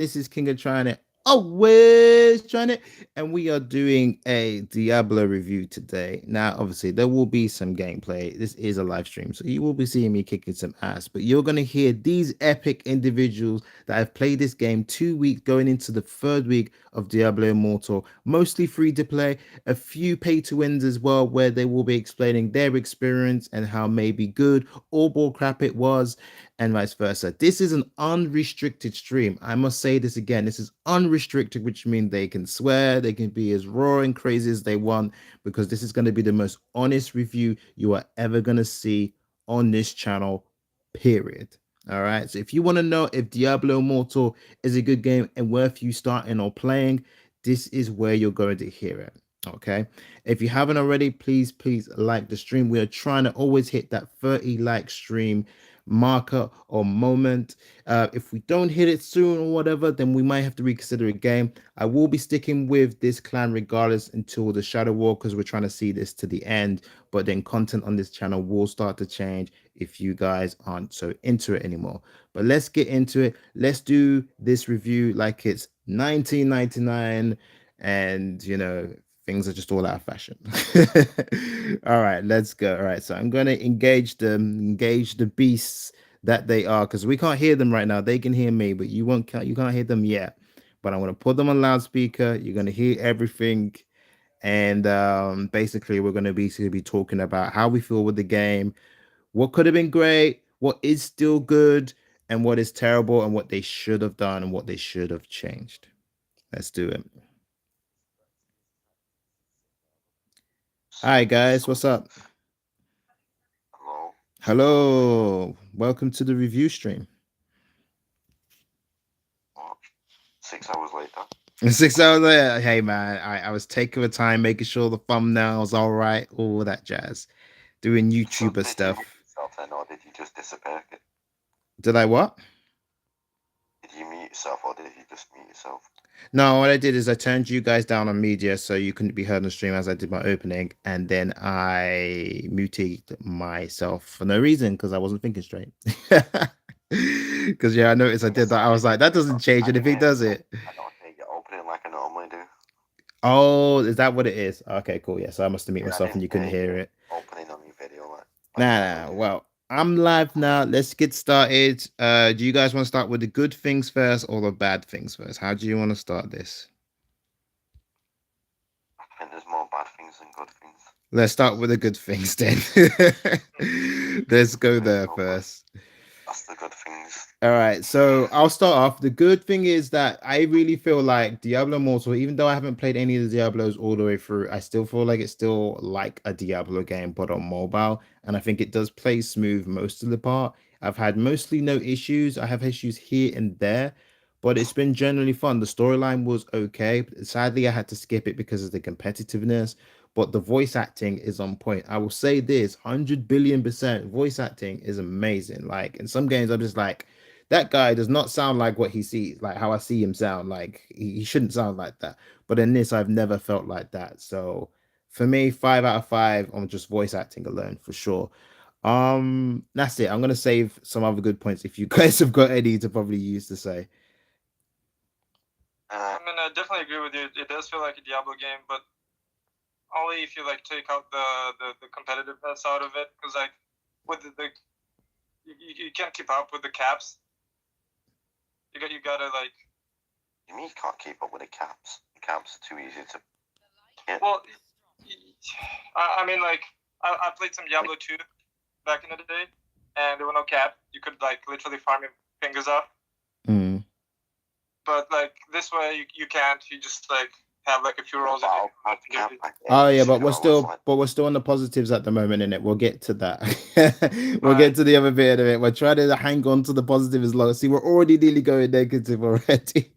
This is Kingoftryinit, always trying it, and we are doing a Diablo review today. Now, obviously, there will be some gameplay. This is a live stream, so you will be seeing me kicking some ass, but you're going to hear these epic individuals that have played this game 2 weeks going into the third week of Diablo Immortal, mostly free to play, a few pay to wins as well, where they will be explaining their experience and how maybe good or bull crap it was, and vice versa. This is an unrestricted stream. I must say this again. This is unrestricted, which means they can swear, they can be as raw and crazy as they want, because this is going to be the most honest review you are ever going to see on this channel, period. All right. So if you want to know if Diablo Immortal is a good game and worth you starting or playing, this is where you're going to hear it. Okay. If you haven't already, please like the stream. We are trying to always hit that 30 like stream marker or moment. If we don't hit it soon or whatever, then we might have to reconsider a game. I will be sticking with this clan regardless until the Shadow War, because we're trying to see this to the end, but then content on this channel will start to change if you guys aren't so into it anymore. But let's get into it. Let's do this review like it's 1999 and things are just all out of fashion. All right, let's go. All right, so I'm going to engage the beasts that they are, because we can't hear them right now. They can hear me, but you can't hear them yet. But I'm going to put them on loudspeaker. You're going to hear everything, and basically we're going to be talking about how we feel with the game, what could have been great, what is still good, and what is terrible, and what they should have done and what they should have changed. Let's do it. Hi guys, what's up? Hello. Welcome to the review stream. 6 hours later. 6 hours later. Hey man, I was taking the time, making sure the thumbnail's all right, all that jazz. Doing YouTuber stuff. Or did you just disappear? Did I what? Did you mute yourself or did you just mute yourself? No, what I did is I turned you guys down on media so you couldn't be heard on the stream as I did my opening, and then I muted myself for no reason because I wasn't thinking straight. Because I noticed I did that. I was like, that doesn't change anything, does it? I don't think you open it like I normally do. Oh, is that what it is? Okay, cool. Yeah, so I must have muted myself and you couldn't hear it. Opening on your video. Nah. Well, I'm live now. Let's get started. Do you guys want to start with the good things first or the bad things first? How do you want to start this? I think there's more bad things than good things. Let's start with the good things then. Let's go there first. That's the good things. All right, so I'll start off. The good thing is that I really feel like Diablo Immortal, even though I haven't played any of the Diablos all the way through, I still feel like it's still like a Diablo game, but on mobile. And I think it does play smooth most of the part. I've had mostly no issues. I have issues here and there, but it's been generally fun. The storyline was okay. Sadly, I had to skip it because of the competitiveness, but the voice acting is on point. I will say this, 100 billion% voice acting is amazing. Like in some games, I'm just like, that guy does not sound like what he sees, like how I see him sound. Like he shouldn't sound like that. But in this, I've never felt like that. So for me, 5 out of 5 on just voice acting alone, for sure. That's it. I'm gonna save some other good points if you guys have got any to probably use to say. I mean, I definitely agree with you. It does feel like a Diablo game, but only if you like take out the competitiveness out of it, because like with you can't keep up with the caps. You gotta like. You mean you can't keep up with the caps? The caps are too easy to hit. Well, I mean, like I played some Diablo 2 back in the day, and there were no cap. You could like literally farm your fingers off. Mm. But like this way, you can't. You just like have like a few rolls. Oh yeah, but we're still on the positives at the moment, innit? We'll get to that. We'll get to the other bit of it. We're trying to hang on to the positive as long. See, we're already nearly going negative already.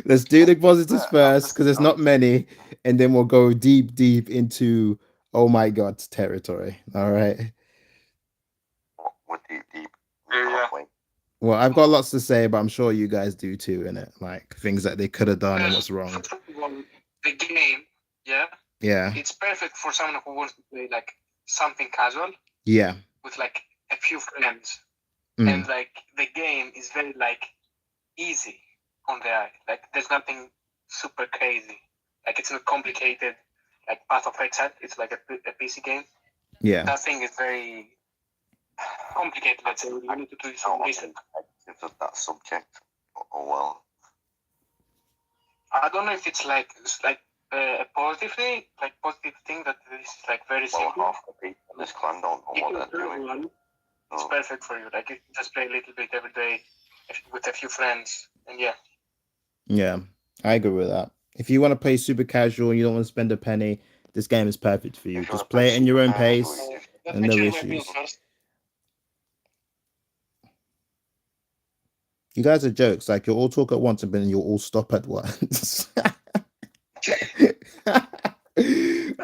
Let's do the positives first, because there's not many, and then we'll go deep into oh my god territory. All right. What deep? Yeah. Well, I've got lots to say, but I'm sure you guys do too, innit? Like things that they could have done and what's wrong. The game, yeah, it's perfect for someone who wants to play like something casual. Yeah. With like a few friends, and like the game is very like easy on the eye. Like there's nothing super crazy. Like it's not complicated. Like Path of Exile, it's like a PC game. Yeah. That thing is very complicated. Let's say you need to do some research. Of that subject. Oh well. I don't know if it's like a positive thing that this is like very Well, simple. half the people in this clan don't know what they're doing. It's perfect for you. Like you can just play a little bit every day with a few friends, and yeah. Yeah, I agree with that. If you want to play super casual and you don't want to spend a penny, this game is perfect for you. Just play it in your own pace and no issues. You guys are jokes. Like, you'll all talk at once and then you'll all stop at once.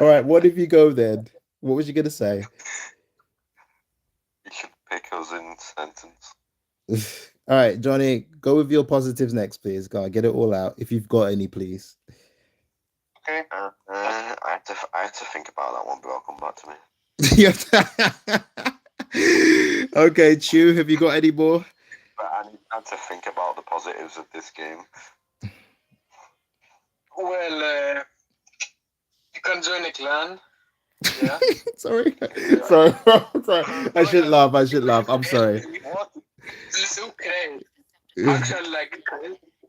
All right, what if you go then? What was you going to say? You should pick us in sentence. All right, Johnny, go with your positives next, please. Go on, get it all out. If you've got any, please. Okay. I had to think about that one, but I'll come back to me. Okay, Chew, have you got any more? But I had to think about the positives of this game. Well, you can join a clan. Yeah. sorry. I should laugh. I'm sorry. What? This is okay. Actually, like,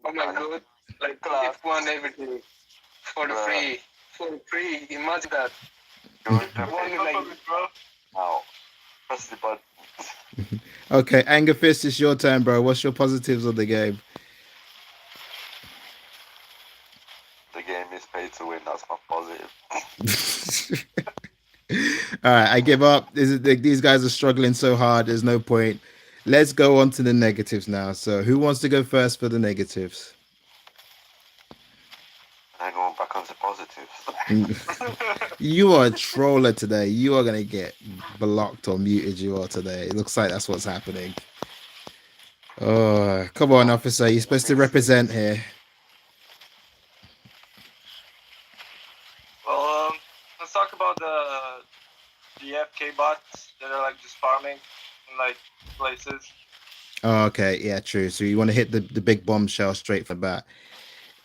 oh my god, like gift one everything for free. For free. Imagine that. Now, press the button. Okay, Anger Fist, it's your turn, bro. What's your positives of the game? The game is paid to win. That's my positive. All right, I give up. These guys are struggling so hard. There's no point. Let's go on to the negatives now. So, who wants to go first for the negatives? I'm going back onto positives. You are a troller today. You are going to get blocked or muted. You are today. It looks like that's what's happening. Oh, come on, officer. You're supposed to represent here. Well, let's talk about the FK bots that are like just farming in like places. Oh, okay, yeah, true. So you want to hit the big bombshell straight for that.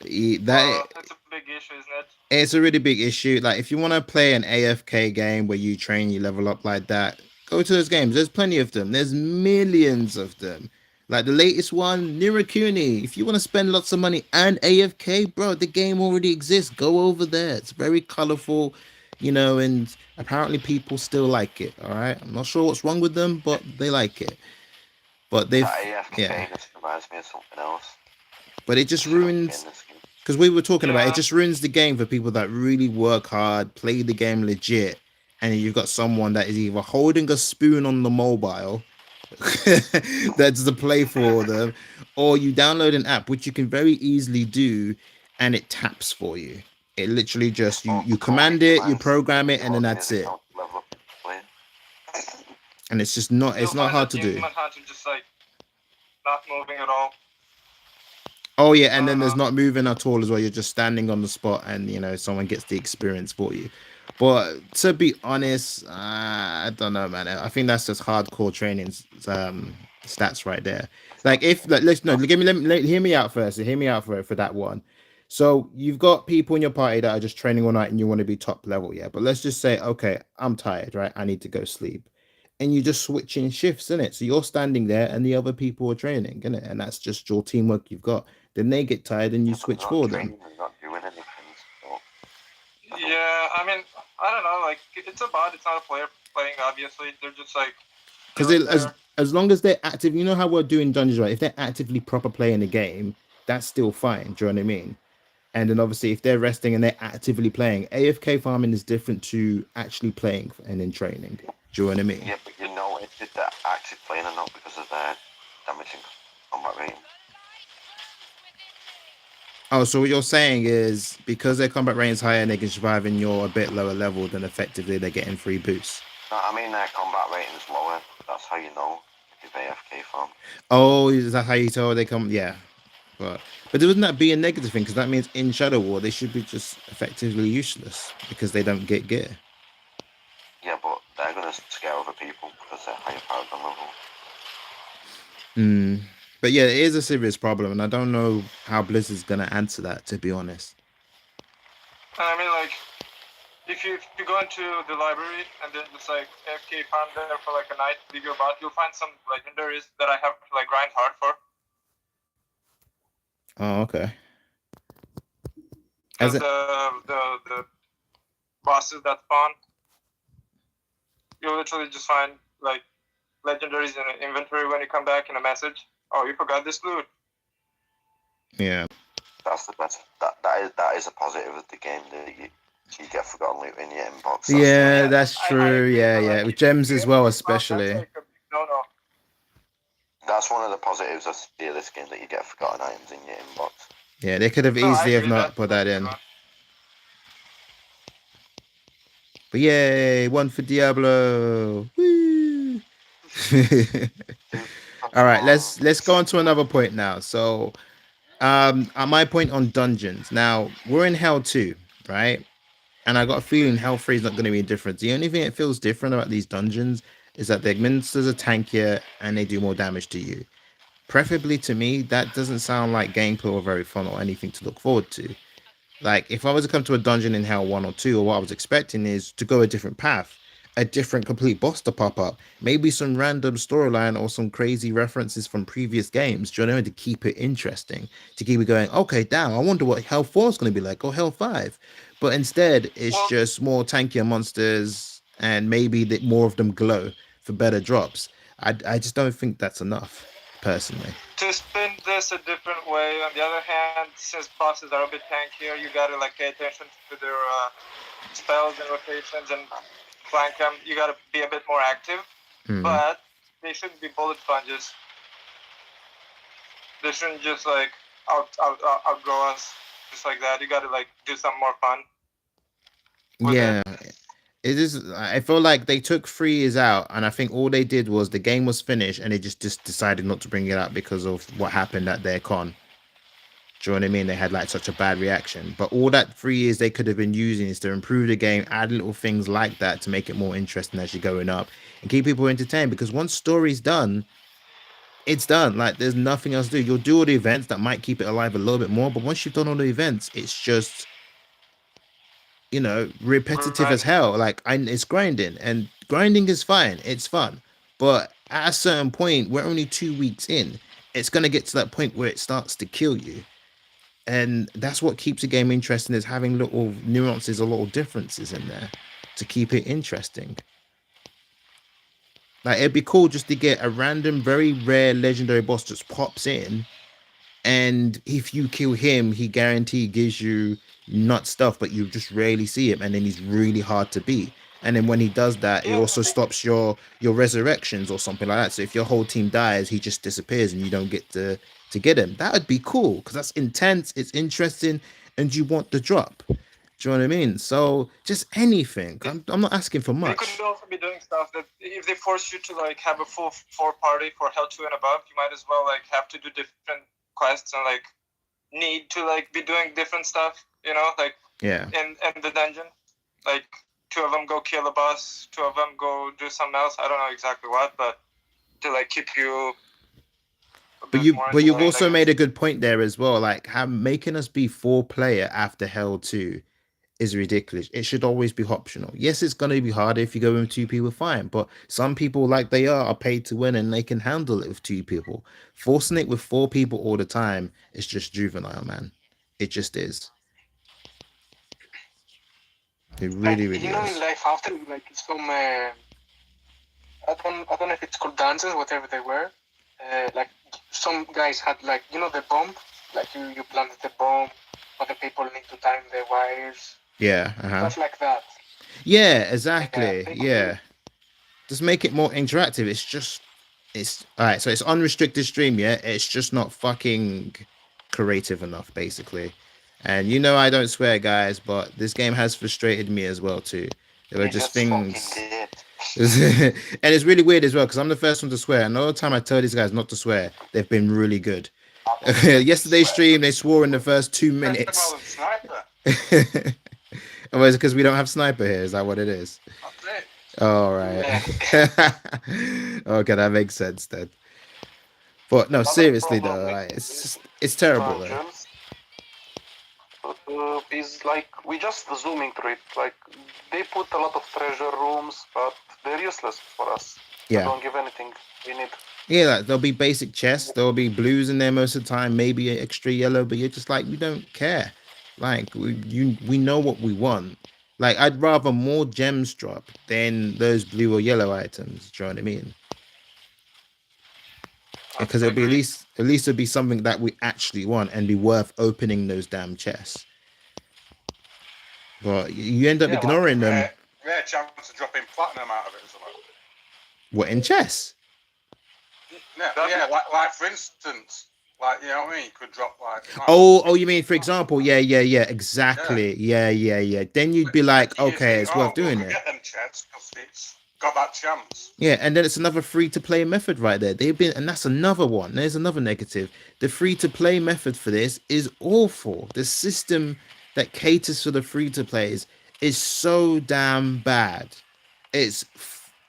That's a big issue, isn't it? It's a really big issue. Like, if you want to play an AFK game where you train, you level up like that, go to those games. There's plenty of them. There's millions of them. Like the latest one, Nirakuni. If you want to spend lots of money and AFK, bro, the game already exists. Go over there. It's very colorful, and apparently people still like it. All right. I'm not sure what's wrong with them, but they like it. But they've, just reminds me of something else. But it just ruins, because we were talking about it just ruins the game for people that really work hard, play the game legit, and you've got someone that is either holding a spoon on the mobile that's the play for them, or you download an app, which you can very easily do, and it taps for you. It literally just, you command it, you program it, and then that's it. And it's just not, it's not hard to do. Just like not moving at all. Oh yeah, and then there's not moving at all as well. You're just standing on the spot, and someone gets the experience for you. But to be honest, I don't know, man. I think that's just hardcore training stats right there. Like, if hear me out first. Hear me out for that one. So you've got people in your party that are just training all night, and you want to be top level, yeah. But let's just say, okay, I'm tired, right? I need to go sleep. And you just switching shifts, innit? So you're standing there and the other people are training, innit? And that's just your teamwork you've got. Then they get tired and you switch for them. Yeah, I mean, I don't know. Like, it's a bot. It's not a player playing, obviously. They're just like... Because as long as they're active, you know how we're doing dungeons, right? If they're actively proper playing the game, that's still fine. Do you know what I mean? And then obviously if they're resting and they're actively playing, AFK farming is different to actually playing and then training. Do you know what I mean? Yeah, but if they're actually playing or not because of their damaging combat rating. Oh, so what you're saying is because their combat range is higher and they can survive and you're a bit lower level, then effectively they're getting free boosts. No, I mean their combat rating is lower. That's how you know if they AFK farm. Oh, is that how you tell they come? Yeah. But wouldn't that be a negative thing? Because that means in Shadow War they should be just effectively useless because they don't get gear. Yeah, but they're going to scare other people because they're higher powered than level. But yeah, it is a serious problem, and I don't know how Blizzard's gonna answer that. To be honest. I mean, like, if you go into the library and then just like AFK farm there for like a night, dig your bot, you'll find some legendaries that I have to like grind hard for. Oh, okay. Because the bosses that spawn, you'll literally just find like legendaries in an inventory when you come back in a message. Oh, you forgot this loot. Yeah. That's the best. That is a positive of the game that you get forgotten loot in your inbox. Yeah, that's true. Yeah. Like, With gems as well, that's especially. like no. That's one of the positives I see of this game, that you get forgotten items in your inbox. Yeah, they could have easily have not put that in. But yay, one for Diablo. Woo! All right, let's go on to another point now. So, my point on dungeons. Now, we're in Hell 2, right? And I got a feeling Hell 3 is not going to be different. The only thing that feels different about these dungeons is that the monsters are tankier and they do more damage to you. Preferably to me, that doesn't sound like gameplay or very fun or anything to look forward to. Like, if I was to come to a dungeon in Hell 1 or 2, or what I was expecting is to go a different path, a different complete boss to pop up, maybe some random storyline or some crazy references from previous games, do you know what I mean? To keep it interesting, to keep it going, okay, damn, I wonder what Hell 4 is going to be like, or Hell 5. But instead, it's just more tankier monsters, and maybe more of them glow for better drops. I just don't think that's enough, personally. To spin this a different way, on the other hand, since bosses are a bit tankier, you gotta like pay attention to their spells and rotations and flank them. You gotta be a bit more active, but they shouldn't be bullet sponges. They shouldn't just like outgrow us just like that. You gotta like do something more fun. Yeah. It is. I feel like they took 3 years out, and I think all they did was the game was finished, and they just decided not to bring it out because of what happened at their con. Do you know what I mean? They had like such a bad reaction. But all that 3 years they could have been using is to improve the game, add little things like that to make it more interesting as you're going up, and keep people entertained. Because once story's done, it's done. Like, there's nothing else to do. You'll do all the events that might keep it alive a little bit more, but once you've done all the events, it's just, you know, repetitive as hell. Like, it's grinding, and grinding is fine. It's fun. But at a certain point, we're only 2 weeks in. It's going to get to that point where it starts to kill you. And that's what keeps a game interesting, is having little nuances or little differences in there to keep it interesting. Like, it'd be cool just to get a random, very rare legendary boss just pops in, and if you kill him, he guaranteed gives you nut stuff, but you just rarely see him, and then he's really hard to beat. And then when he does that, it also stops your resurrections or something like that. So if your whole team dies, he just disappears and you don't get to get him. That would be cool, because that's intense, it's interesting, and you want the drop. Do you know what I mean? So just anything. I'm not asking for much. They could also be doing stuff that if they force you to like have a full 4 party for Hell 2 and above, you might as well like have to do different quests and like need to like be doing different stuff, you know, like in the dungeon. Like 2 of them go kill a boss, 2 of them go do something else. I don't know exactly what, but to like keep you. But you've also made a good point there as well. Like, making us be 4-player after Hell 2 is ridiculous. It should always be optional. Yes, it's going to be harder if you go with 2 people, fine. But some people, like they are paid to win, and they can handle it with 2 people. Forcing it with 4 people all the time is just juvenile, man. It just is. It really, really you know, is. in life after, like some I don't know if it's called dances, whatever they were. Like some guys had, like, you know, the bomb, like you planted the bomb, other people need to time the wires. Yeah, Stuff like that. Yeah, exactly. Yeah. Just make it more interactive. It's all right. So it's unrestricted stream. Yeah, it's just not fucking creative enough, basically. And you know, I don't swear, guys, but this game has frustrated me as well too. There were just things, and it's really weird as well, because I'm the first one to swear. And all the time I tell these guys not to swear, they've been really good. Yesterday's stream, they swore in the first 2 minutes. Oh, is it because we don't have sniper here? Is that what it is? All right. Okay, that makes sense then. But no, Another seriously problem though, with like it's terrible though. dungeons is like we just zooming through it. Like they put a lot of treasure rooms, but they're useless for us. They Yeah. don't give anything we need. Yeah, like, there'll be basic chests, there'll be blues in there most of the time, maybe an extra yellow, but you're just like, we don't care. Like we know what we want. Like I'd rather more gems drop than those blue or yellow items. Do you know what I mean? Because I it'll be agree. at least it'll be something that we actually want and be worth opening those damn chests. But you end up ignoring them. Rare chance of dropping platinum out of it as well. What in chests? Yeah, like for instance, like you know what I mean, you could drop like. Oh, you mean for example? Yeah, exactly. Yeah. Then you'd be like, You okay, think, it's worth doing it. Get them chests because it's got that chance. Yeah, and then it's another free-to-play method right there. And that's another one. There's another negative. The free-to-play method for this is awful. The system that caters for the free-to-plays is so damn bad. It's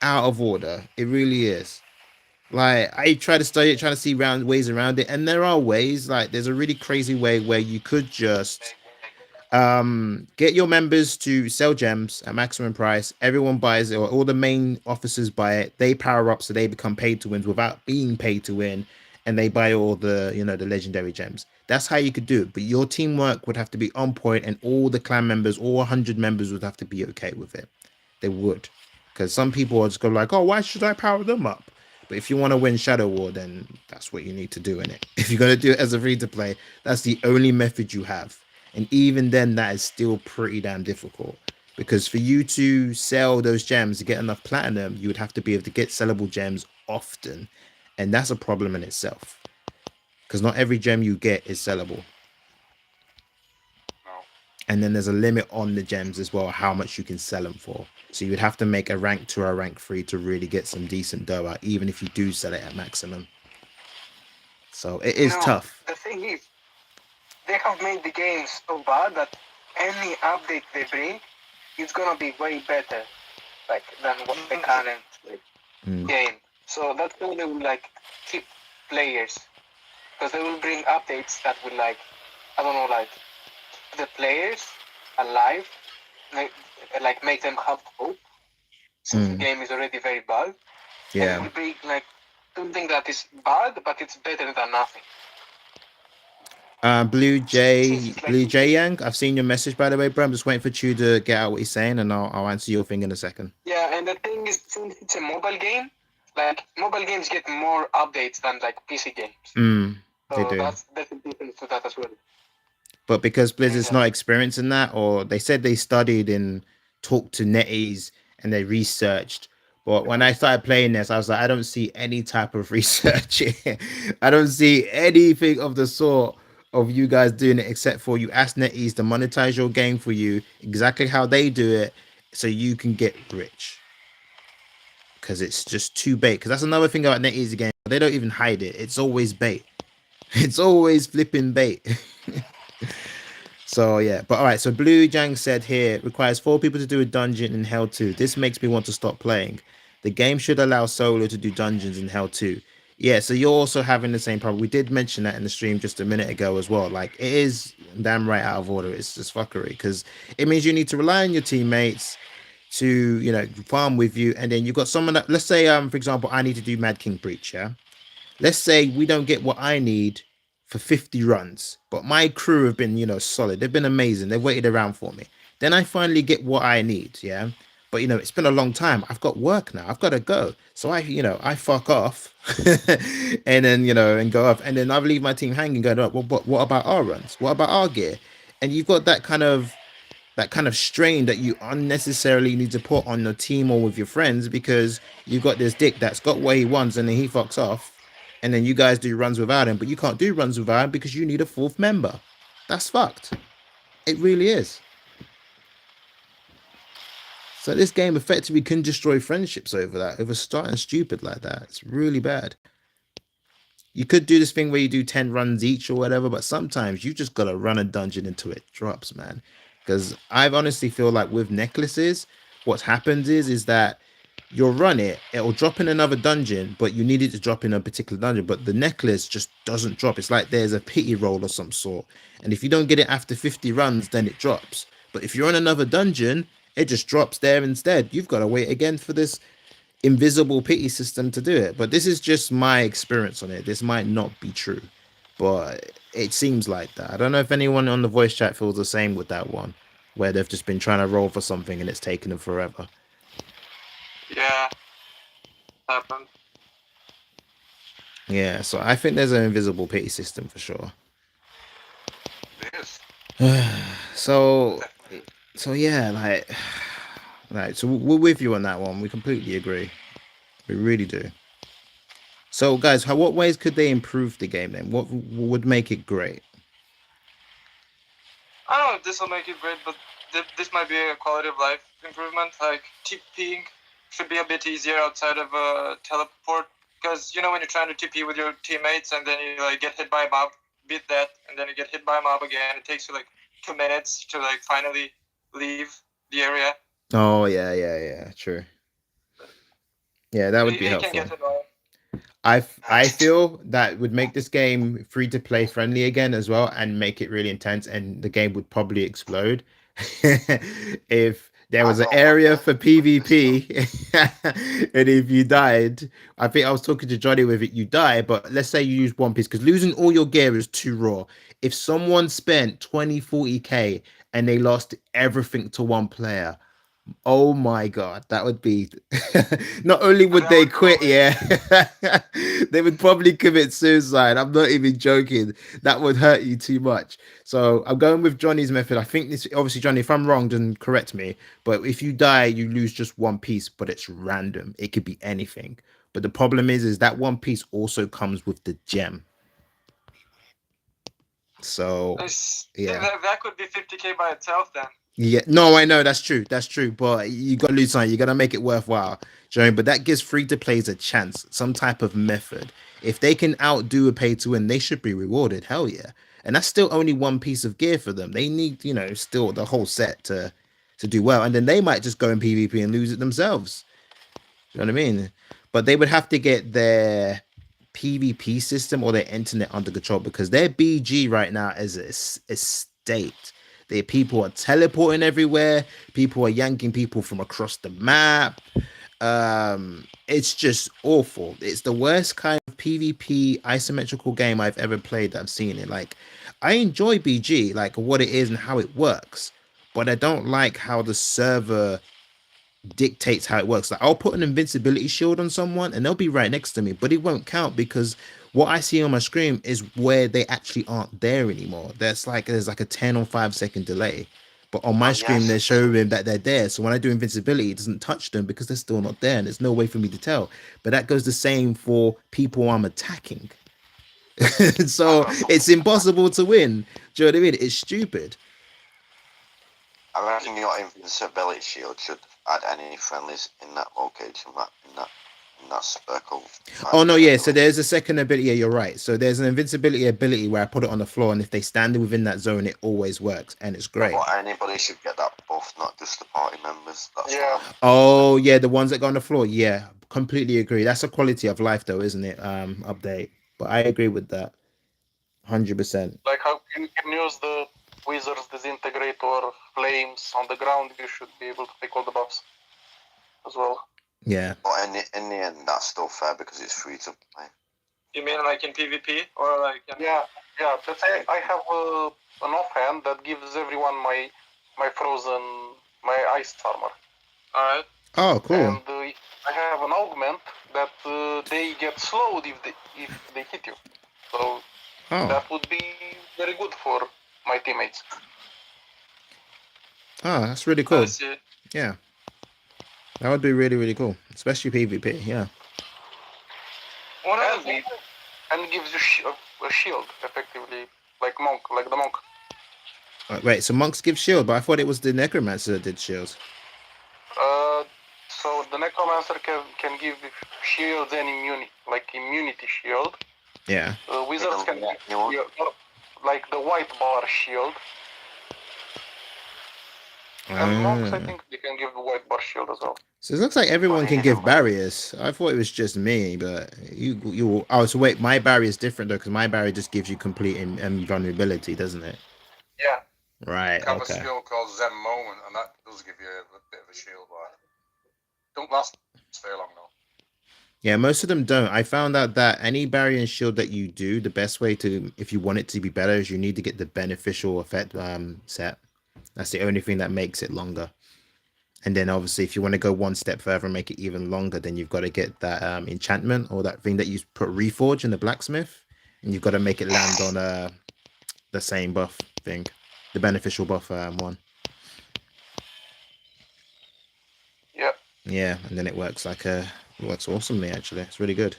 out of order. It really is. Like I try to study it, trying to see ways around it, and there are ways. Like there's a really crazy way where you could just get your members to sell gems at maximum price. Everyone buys it, or all the main officers buy it. They power up, so they become paid to wins without being paid to win, and they buy all the the legendary gems. That's how you could do it, but your teamwork would have to be on point, and all the clan members, all 100 members, would have to be okay with it. They would, because some people are just go like, "Oh, why should I power them up?" But if you want to win Shadow War, then that's what you need to do in it. If you're going to do it as a free to play, that's the only method you have. And even then, that is still pretty damn difficult. Because for you to sell those gems to get enough platinum, you would have to be able to get sellable gems often. And that's a problem in itself. Because not every gem you get is sellable. No. And then there's a limit on the gems as well, how much you can sell them for. So you would have to make a rank 2 or a rank 3 to really get some decent dough out, even if you do sell it at maximum. So it is tough. The thing is, they have made the game so bad that any update they bring, it's gonna be way better, like than what the current game. So that's why they will like keep players, because they will bring updates that will like, I don't know, like the players alive, like make them have hope. Since the game is already very bad, Yeah. it will be like something that is bad, but it's better than nothing. Blue Jay Yang, I've seen your message by the way, bro. I'm just waiting for Chu to get out what he's saying, and I'll answer your thing in a second. Yeah, and the thing is, since it's a mobile game, like mobile games get more updates than like PC games. They do. That's a difference to that as well. But because Blizzard's not experiencing that, or they said they studied and talked to NetEase and they researched. But when I started playing this, I was like, I don't see any type of research here. I don't see anything of the sort of you guys doing it, except for you ask NetEase to monetize your game for you exactly how they do it, so you can get rich. Because it's just too bait. Because that's another thing about NetEase game. They don't even hide it. It's always bait. It's always flipping bait. So yeah, but all right. So Blue Jang said here requires 4 people to do a dungeon in Hell 2. This makes me want to stop playing. The game should allow solo to do dungeons in Hell 2. Yeah, so you're also having the same problem. We did mention that in the stream just a minute ago as well. Like it is damn right out of order. It's just fuckery, because it means you need to rely on your teammates to farm with you, and then you've got someone that, let's say for example, I need to do Mad King Breach. Yeah, let's say we don't get what I need for 50 runs, but my crew have been solid. They've been amazing. They've waited around for me. Then I finally get what I need. Yeah, but it's been a long time. I've got work now. I've got to go. So I fuck off and then and go off, and then I leave my team hanging, going, oh, well, what about our runs? What about our gear? And you've got that kind of strain that you unnecessarily need to put on your team or with your friends, because you've got this dick that's got what he wants and then he fucks off, and then you guys do runs without him, but you can't do runs without him because you need a 4th member. That's fucked. It really is. So this game effectively can destroy friendships over starting stupid like that. It's really bad. You could do this thing where you do 10 runs each or whatever, but sometimes you just gotta run a dungeon until it drops, man. Because I honestly feel like with necklaces, what happens is that you'll run it, it'll drop in another dungeon, but you need it to drop in a particular dungeon, but the necklace just doesn't drop. It's like there's a pity roll of some sort. And if you don't get it after 50 runs, then it drops. But if you're in another dungeon, it just drops there instead. You've got to wait again for this invisible pity system to do it. But this is just my experience on it. This might not be true, but it seems like that. I don't know if anyone on the voice chat feels the same with that one, where they've just been trying to roll for something and it's taken them forever. Yeah, happened. Yeah, so I think there's an invisible pity system for sure. It is. so yeah, like so we're with you on that one. We completely agree. We really do. So guys, what ways could they improve the game then? What would make it great? I don't know if this will make it great, but this might be a quality of life improvement. Like TPing should be a bit easier outside of teleport, because you know when you're trying to TP with your teammates and then you like get hit by a mob, beat that, and then you get hit by a mob again. It takes you like 2 minutes to like finally leave the area. Oh yeah, true. Yeah, that would be helpful. Can get annoying. I feel that would make this game free to play friendly again as well, and make it really intense, and the game would probably explode if there was an area for PvP and if you died. I think I was talking to Johnny with it, you die, but let's say you use One Piece, because losing all your gear is too raw. If someone spent 20-40k and they lost everything to one player, oh my god, that would be not only would they quit, they would probably commit suicide. I'm not even joking. That would hurt you too much. So I'm going with Johnny's method. I think this, obviously, Johnny, if I'm wrong, then correct me, but if you die, you lose just one piece, but it's random. It could be anything. But the problem is that one piece also comes with the gem. So yeah, that could be 50k by itself then. Yeah, no, I know that's true. That's true. But you got to lose something. You got to make it worthwhile, Joe. But that gives free to players a chance, some type of method. If they can outdo a pay to win, they should be rewarded. Hell yeah! And that's still only one piece of gear for them. They need, still the whole set to do well. And then they might just go in PvP and lose it themselves. You know what I mean? But they would have to get their PvP system or their internet under control, because their BG right now is a state. The people are teleporting everywhere. People are yanking people from across the map. It's just awful. It's the worst kind of PvP isometrical game I've ever played that I've seen it. Like, I enjoy BG, like what it is and how it works, but I don't like how the server dictates how it works. Like, I'll put an invincibility shield on someone and they'll be right next to me, but it won't count because what I see on my screen is where they actually aren't there anymore. There's like a 10 or 5 second delay, but on my screen they're showing that they're there. So when I do invincibility, it doesn't touch them because they're still not there, and there's no way for me to tell. But that goes the same for people I'm attacking. So it's impossible to win. Do you know what I mean? It's stupid. I reckon your invincibility shield should add any friendlies in that location, in that circle. Oh no, yeah. So there's a second ability. Yeah, you're right. So there's an invincibility ability where I put it on the floor, and if they stand within that zone, it always works, and it's great. But anybody should get that buff, not just the party members. That's Oh yeah, the ones that go on the floor. Yeah, completely agree. That's a quality of life, though, isn't it? Update. But I agree with that. 100%. Like how you can use the Wizard's Disintegrator flames on the ground, you should be able to take all the buffs as well. Yeah. But in the end, that's still fair because it's free to play. You mean like in PvP or like? Yeah. Let's say I have an offhand that gives everyone my ice armor. All right. Oh, cool. And I have an augment that they get slowed if they hit you. So that would be very good for my teammates. Oh, that's really cool. I see. Yeah. That would be really, really cool. Especially PvP, yeah. And gives you a shield, effectively, like the monk. Wait, so monks give shield, but I thought it was the necromancer that did shields. So the necromancer can give shields and immunity shield. Yeah. Wizards can give like the white bar shield. And monks, I think they can give the white bar shield as well. So it looks like everyone can give barriers. I thought it was just me, but you. Oh, so wait, my barrier is different though, because my barrier just gives you complete invulnerability, doesn't it? Yeah. Right. Have a Okay. skill called Zen Moment, and that does give you a bit of a shield. Like, don't last very long though. Yeah, most of them don't. I found out that any barrier and shield that you do, the best way to, if you want it to be better, is you need to get the beneficial effect set. That's the only thing that makes it longer. And then obviously, if you want to go one step further and make it even longer, then you've got to get that enchantment or that thing that you put reforge in the blacksmith, and you've got to make it land on the same buff thing, the beneficial buff one. Yeah. Yeah, and then it works it works awesomely. Actually, it's really good.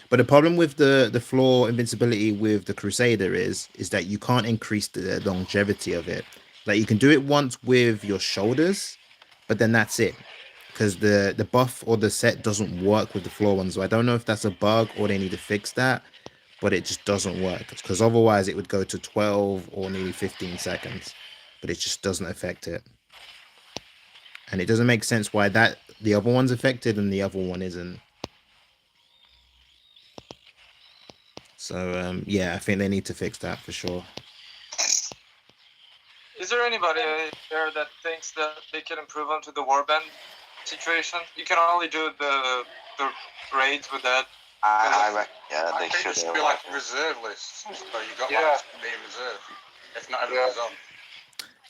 But the problem with the floor invincibility with the Crusader is that you can't increase the longevity of it. Like you can do it once with your shoulders, but then that's it. Because the buff or the set doesn't work with the floor one. So I don't know if that's a bug or they need to fix that, but it just doesn't work. Because otherwise it would go to 12 or nearly 15 seconds, but it just doesn't affect it. And it doesn't make sense why the other one's affected and the other one isn't. So yeah, I think they need to fix that for sure. Is there anybody there that thinks that they can improve onto the Warband situation? You can only do the raids with that. I reckon, yeah, I they think should. it should be like reserve lists. So you got like being reserved. If not everyone's on.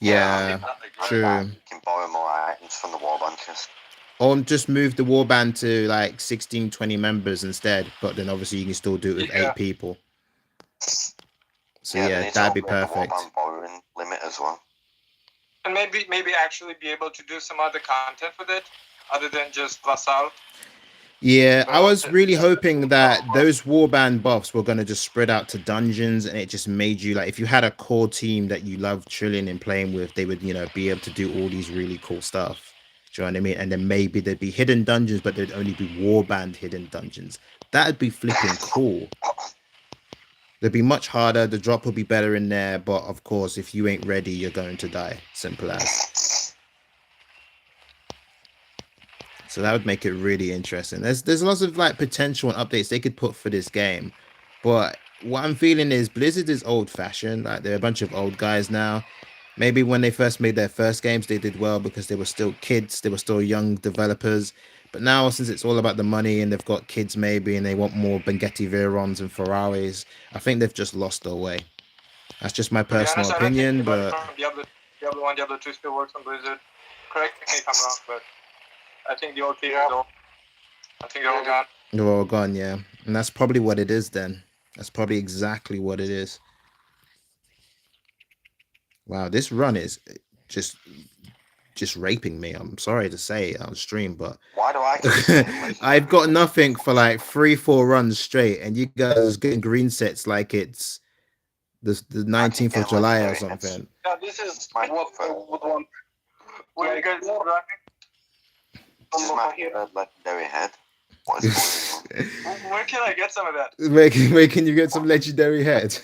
Yeah, true. You can borrow more items from the warband chest. Or just move the warband to like 16, 20 members instead. But then obviously you can still do it with 8 people. So yeah, that'd be perfect. The warband borrowing limit as well. And maybe actually be able to do some other content with it, other than just plus out. Yeah, I was really hoping that those warband buffs were going to just spread out to dungeons, and it just made you like, if you had a core team that you love chilling and playing with, they would, be able to do all these really cool stuff. Do you know what I mean? And then maybe there'd be hidden dungeons, but there'd only be warband hidden dungeons. That'd be flipping cool. They'd be much harder. The drop will be better in there, but of course, if you ain't ready, you're going to die. Simple as. So that would make it really interesting. There's lots of like potential and updates they could put for this game, but what I'm feeling is Blizzard is old-fashioned. Like they're a bunch of old guys now. Maybe when they first made their first games, they did well because they were still kids, they were still young developers. But now, since it's all about the money and they've got kids maybe, and they want more Bugatti Veyrons and Ferraris, I think they've just lost their way. That's just my personal opinion, but Diablo 1, Diablo 2 still works on Blizzard. Correct me if I'm wrong, but I think the old team is all. I think they're all gone. They're all gone, yeah. And that's probably what it is then. That's probably exactly what it is. Wow, this run is just raping me. I'm sorry to say it on stream, but why do I I've got nothing for like 3-4 runs straight, and you guys getting green sets like it's the 19th of July or something. Yeah, this is what I would want. What are you guys running? This is my legendary head. What is going on? Where can I get some of that? Where can you get some legendary head?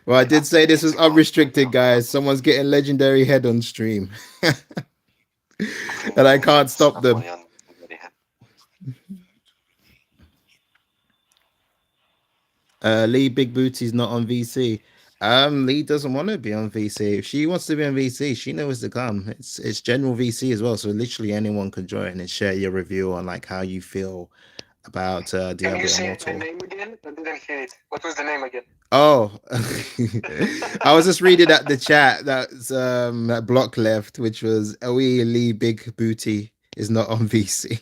Well, I did say this was unrestricted, guys. Someone's getting legendary head on stream. And I can't stop them. Lee Big Booty's not on VC. Lee doesn't want to be on VC. If she wants to be on VC, she knows to come. It's general VC as well, so literally anyone can join and share your review on like how you feel about Diablo Immortal. Can you say the name again? I didn't hear it. What was the name again? Oh, I was just reading at the chat that's that block left, which was Lee Big Booty is not on VC.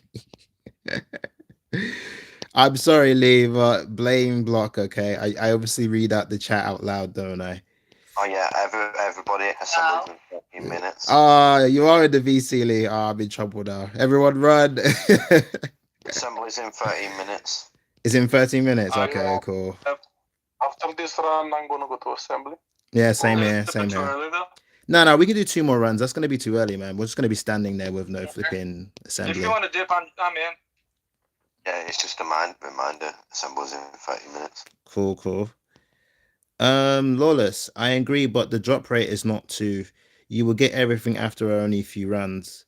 I'm sorry, Lee, but blame block, okay? I obviously read out the chat out loud, don't I? Oh yeah, everybody assembled in 15 minutes. You are in the VC, Lee. I'm in trouble now. Everyone run. Assembly's in 13 minutes. It's in 13 minutes? Okay, cool. After this run, I'm gonna go to assembly. Yeah, same here, same here. No, we can do 2 more runs. That's gonna be too early, man. We're just gonna be standing there with no flipping assembly. If you want to dip, I'm in. Yeah, it's just a reminder. Assembles in 30 minutes. Cool. Lawless, I agree, but the drop rate is not to you will get everything after only a few runs.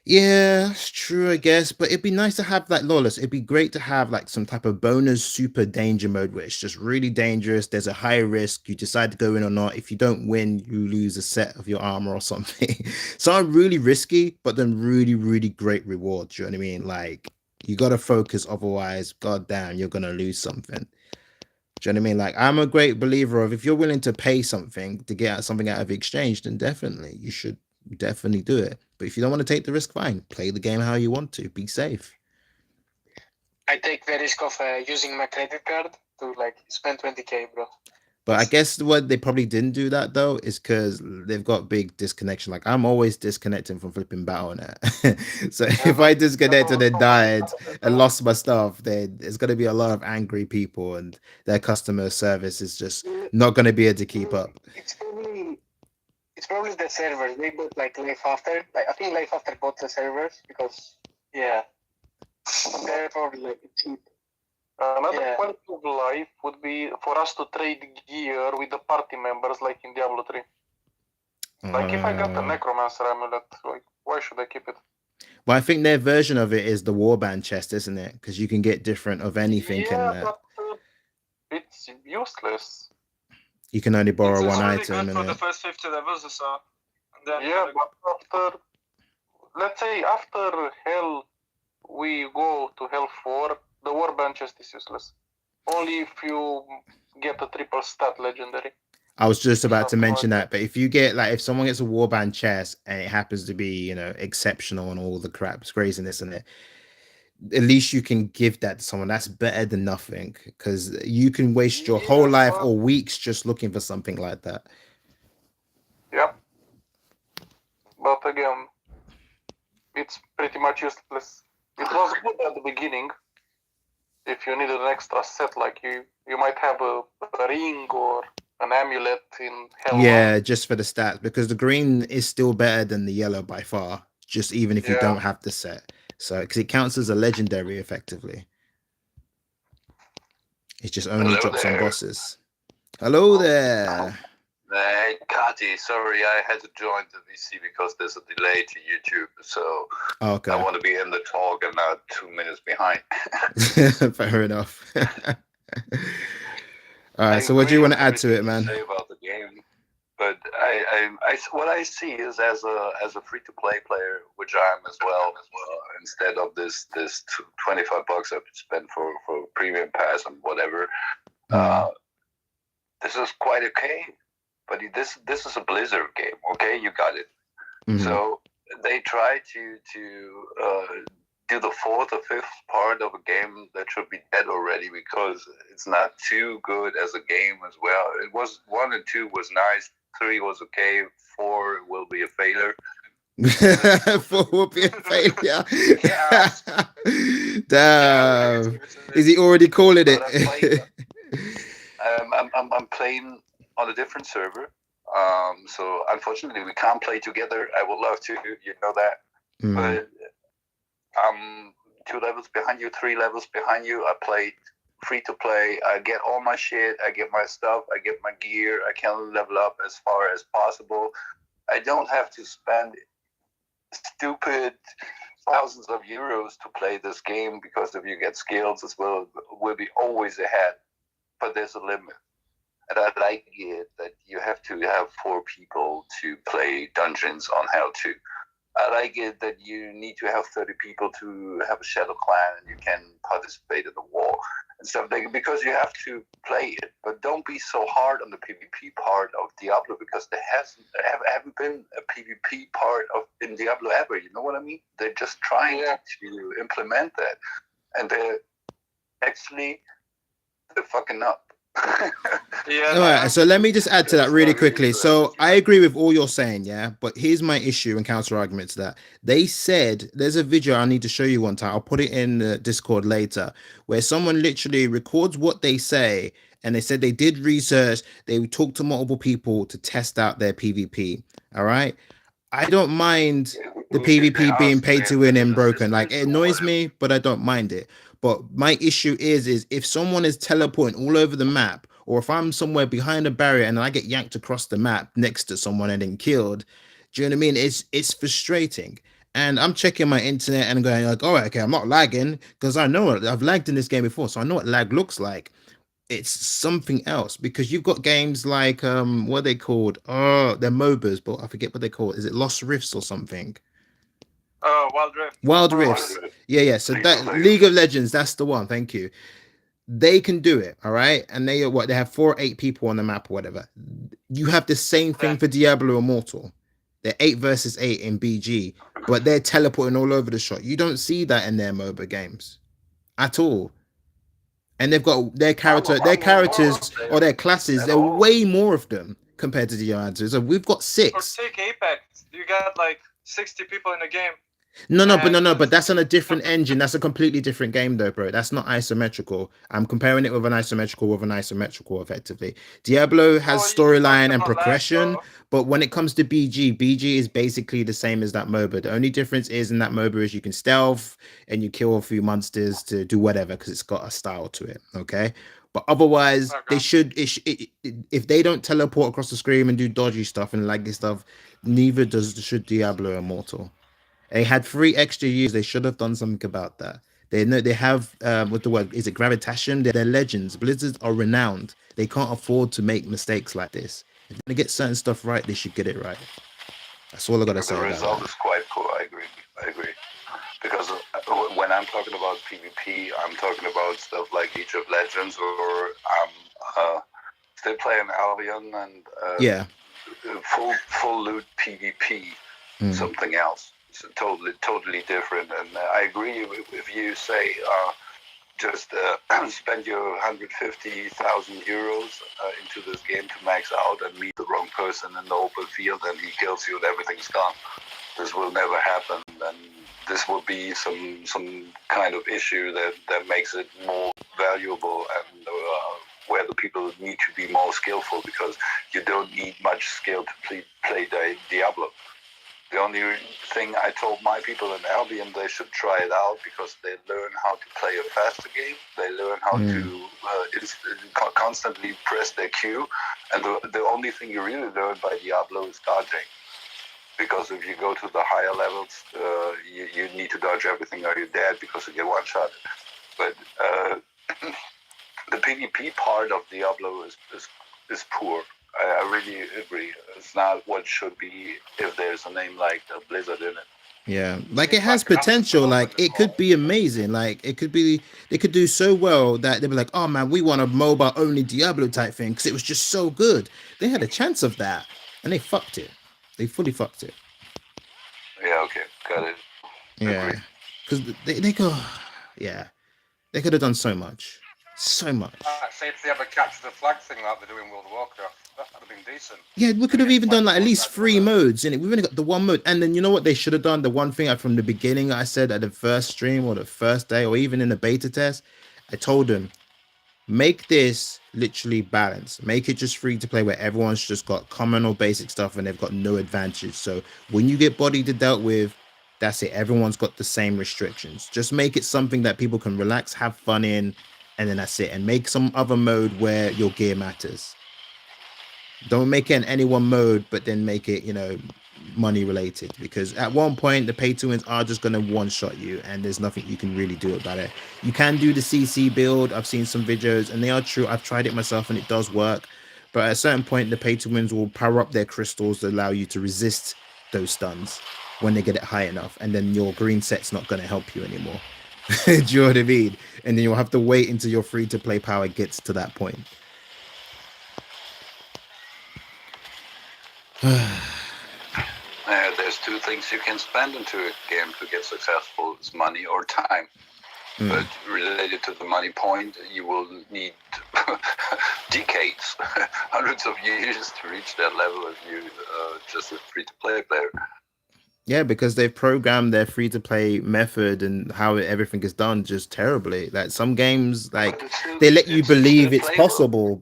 Yeah, it's true, I guess. But it'd be nice to have like lawless. It'd be great to have like some type of bonus super danger mode where it's just really dangerous. There's a high risk. You decide to go in or not. If you don't win, you lose a set of your armor or something. So really risky, but then really, really great rewards. You know what I mean? Like you gotta focus, otherwise, goddamn, you're gonna lose something. Do you know what I mean? Like I'm a great believer of if you're willing to pay something to get something out of exchange, then definitely you should definitely do it. But if you don't want to take the risk, fine. Play the game how you want to. Be safe. I take the risk of using my credit card to like spend 20k, bro. But I guess what they probably didn't do that though is because they've got big disconnection. Like I'm always disconnecting from flipping Battle.net. So if I disconnected and died and lost my stuff, then there's gonna be a lot of angry people and their customer service is just not gonna be able to keep up. It's probably the servers. They bought like Life After. Like I think Life After bought the servers because they're probably like cheap. Another quality of life would be for us to trade gear with the party members, like in Diablo 3. Like if I got the Necromancer amulet, like why should I keep it? Well, I think their version of it is the Warband chest, isn't it? Because you can get different of anything in there. But it's useless. You can only borrow one really item. Good for the first 50 levels or so. And then but after, let's say after Hell, we go to Hell 4. The Warband chest is useless. Only if you get a triple stat legendary. I was just about to mention that, but if you get like if someone gets a Warband chest and it happens to be, you know, exceptional and all the crap's craziness in it, at least you can give that to someone. That's better than nothing because you can waste your whole life or weeks just looking for something like that. Yeah. But again, it's pretty much useless. It was good at the beginning. If you needed an extra set, like you might have a ring or an amulet in Hell. Yeah, just for the stats, because the green is still better than the yellow by far, just even if you don't have the set. So, because it counts as a legendary effectively. It just only drops on bosses. Hello there. Hey, Kati, sorry, I had to join the VC because there's a delay to YouTube, so okay. I want to be in the talk and now 2 minutes behind. Fair enough. All right, so what do you want to add to it, man? Say about the game, but I what I see is as a free-to-play player, which I am as well, instead of this $25 I spend for premium pass and whatever, this is quite okay. But this is a Blizzard game, okay? You got it. So they try to do the fourth or fifth part of a game that should be dead already because it's not too good as a game as well. It was 1 and 2 was nice, 3 was okay, 4 will be a failure. 4 will be a failure. Damn. Is he already calling it? I'm playing on a different server, so unfortunately we can't play together. I would love to, you know that, but I'm 2 levels behind you, 3 levels behind you. I played free to play. I get all my shit, I get my stuff, I get my gear, I can level up as far as possible. I don't have to spend stupid thousands of euros to play this game because if you get skills as well, we'll be always ahead, but there's a limit. And I like it that you have to have 4 people to play dungeons on Hell 2. I like it that you need to have 30 people to have a Shadow Clan and you can participate in the war and stuff like because you have to play it. But don't be so hard on the PvP part of Diablo because there haven't been a PvP part in Diablo ever. You know what I mean? They're just trying to implement that, and they're fucking up. All right, so let me just add to that really quickly. So I agree with all you're saying, yeah, but here's my issue and counter argument to that. They said there's a video I need to show you one time. I'll put it in the Discord later, where someone literally records what they say, and they said they did research. They talked to multiple people to test out their PvP. All right, I don't mind the PvP being paid to win and broken. Like it annoys me, but I don't mind it. But my issue is if someone is teleporting all over the map or if I'm somewhere behind a barrier and I get yanked across the map next to someone and then killed, do you know what I mean? It's frustrating. And I'm checking my internet and going like, all right, okay, I'm not lagging because I know it. I've lagged in this game before, so I know what lag looks like. It's something else because you've got games like what are they called? Oh, they're MOBAs, but I forget what they call it. Is it Lost Rifts or something? Wild Rift. Wild Rifts. Yeah. So that League of Legends, that's the one. Thank you. They can do it, all right? And they have 4 or 8 people on the map or whatever. You have the same thing for Diablo Immortal. They're 8 versus 8 in BG, but they're teleporting all over the shot. You don't see that in their MOBA games at all. And they've got their characters or their classes. There are way more of them compared to the others. So we've got 6. Or take Apex. You got like 60 people in the game. No, but that's on a different engine. That's a completely different game, though, bro. That's not isometrical. I'm comparing it with an isometrical, effectively. Diablo has storyline and progression, but when it comes to BG is basically the same as that MOBA. The only difference is in that MOBA is you can stealth and you kill a few monsters to do whatever because it's got a style to it. Okay. But otherwise, they should. If they don't teleport across the screen and do dodgy stuff and laggy stuff, neither should Diablo Immortal. They had 3 extra years. They should have done something about that. They know they have what the word is it gravitation. They're legends. Blizzards are renowned. They can't afford to make mistakes like this. If they get certain stuff right, they should get it right. That's all I gotta say. The result is quite poor. I agree. Because when I'm talking about PvP, I'm talking about stuff like League of Legends, or I'm still playing Albion and full loot PvP, something else. It's totally different. And I agree if you say just spend your 150,000 euros into this game to max out and meet the wrong person in the open field and he kills you and everything's gone. This will never happen. And this will be some kind of issue that makes it more valuable and where the people need to be more skillful, because you don't need much skill to play Diablo. The only thing I told my people in Albion, they should try it out because they learn how to play a faster game. They learn how to constantly press their Q. And the only thing you really learn by Diablo is dodging. Because if you go to the higher levels, you need to dodge everything or you're dead because you get one-shot. But the PvP part of Diablo is poor. I really agree. It's not what should be if there's a name like Blizzard in it. Yeah, like it has potential. Like it could be amazing. Like it could be, they could do so well that they'd be like, oh man, we want a mobile only Diablo type thing because it was just so good. They had a chance of that and they fucked it. They fully fucked it. Yeah, okay, got it. Yeah, because they go, yeah, they could have done so much. So much. Say if they ever capture the flag thing like they do in World of Warcraft, that would have been decent. Yeah, we could have even done like at least 3 modes in it. We've only got the 1 mode. And then you know what they should have done? The one thing from the beginning I said at the first stream or the first day or even in the beta test, I told them, make this literally balanced. Make it just free to play where everyone's just got common or basic stuff and they've got no advantage. So when you get bodied and dealt with, that's it. Everyone's got the same restrictions. Just make it something that people can relax, have fun in, and then that's it. And make some other mode where your gear matters. Don't make it in any one mode, but then make it, money related. Because at one point, the pay to wins are just going to one-shot you, and there's nothing you can really do about it. You can do the CC build. I've seen some videos, and they are true. I've tried it myself, and it does work. But at a certain point, the pay to wins will power up their crystals to allow you to resist those stuns when they get it high enough. And then your green set's not going to help you anymore. Do you know what I mean? And then you'll have to wait until your free-to-play power gets to that point. There's 2 things you can spend into a game to get successful. It's money or time. But related to the money point, you will need decades, hundreds of years to reach that level if you just a free-to-play player. Yeah, because they've programmed their free-to-play method and how everything is done just terribly. Like some games, like they let you believe it's possible,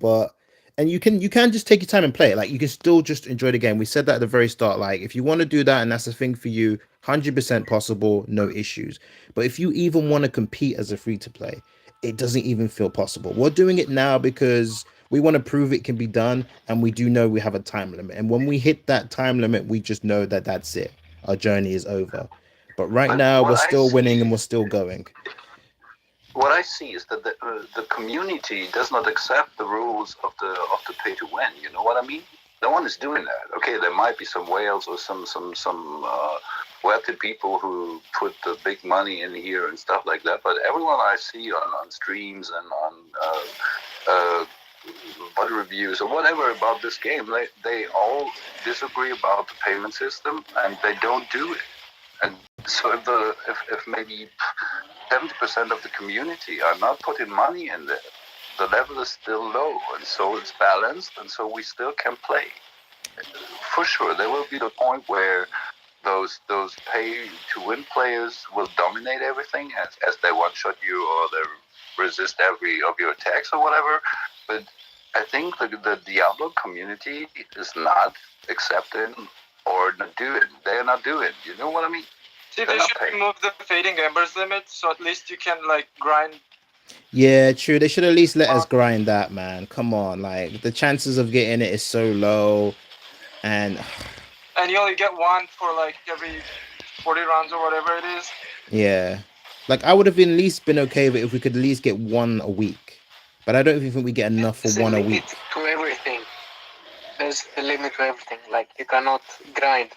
and you can just take your time and play it. Like you can still just enjoy the game. We said that at the very start. Like if you want to do that and that's the thing for you, 100% possible, no issues. But if you even want to compete as a free-to-play, it doesn't even feel possible. We're doing it now because We want to prove it can be done, and we do know we have a time limit. And when we hit that time limit, we just know that that's it. Our journey is over. But right But now, what we're I still winning see- and we're still going. What I see is that the community does not accept the rules of the pay to win. You know what I mean? No one is doing that. Okay, there might be some whales or some wealthy people who put the big money in here and stuff like that. But everyone I see on streams and on bot reviews or whatever about this game, they all disagree about the payment system and they don't do it. And so if maybe 70% of the community are not putting money in there, the level is still low, and so it's balanced, and so we still can play. For sure, there will be the point where those pay-to-win players will dominate everything as they one-shot you or they resist every of your attacks or whatever. But I think the Diablo community is not accepting or not doing. They're not doing. You know what I mean? See, they should remove the fading embers limit, so at least you can like grind. Yeah, true. They should at least let us grind that, man. Come on, like the chances of getting it is so low, and you only get one for like every 40 rounds or whatever it is. yeah, like I would have at least been okay with it if we could at least get one a week, but I don't even think we get enough for one a week. To everything. There's a limit to everything. Like you cannot grind.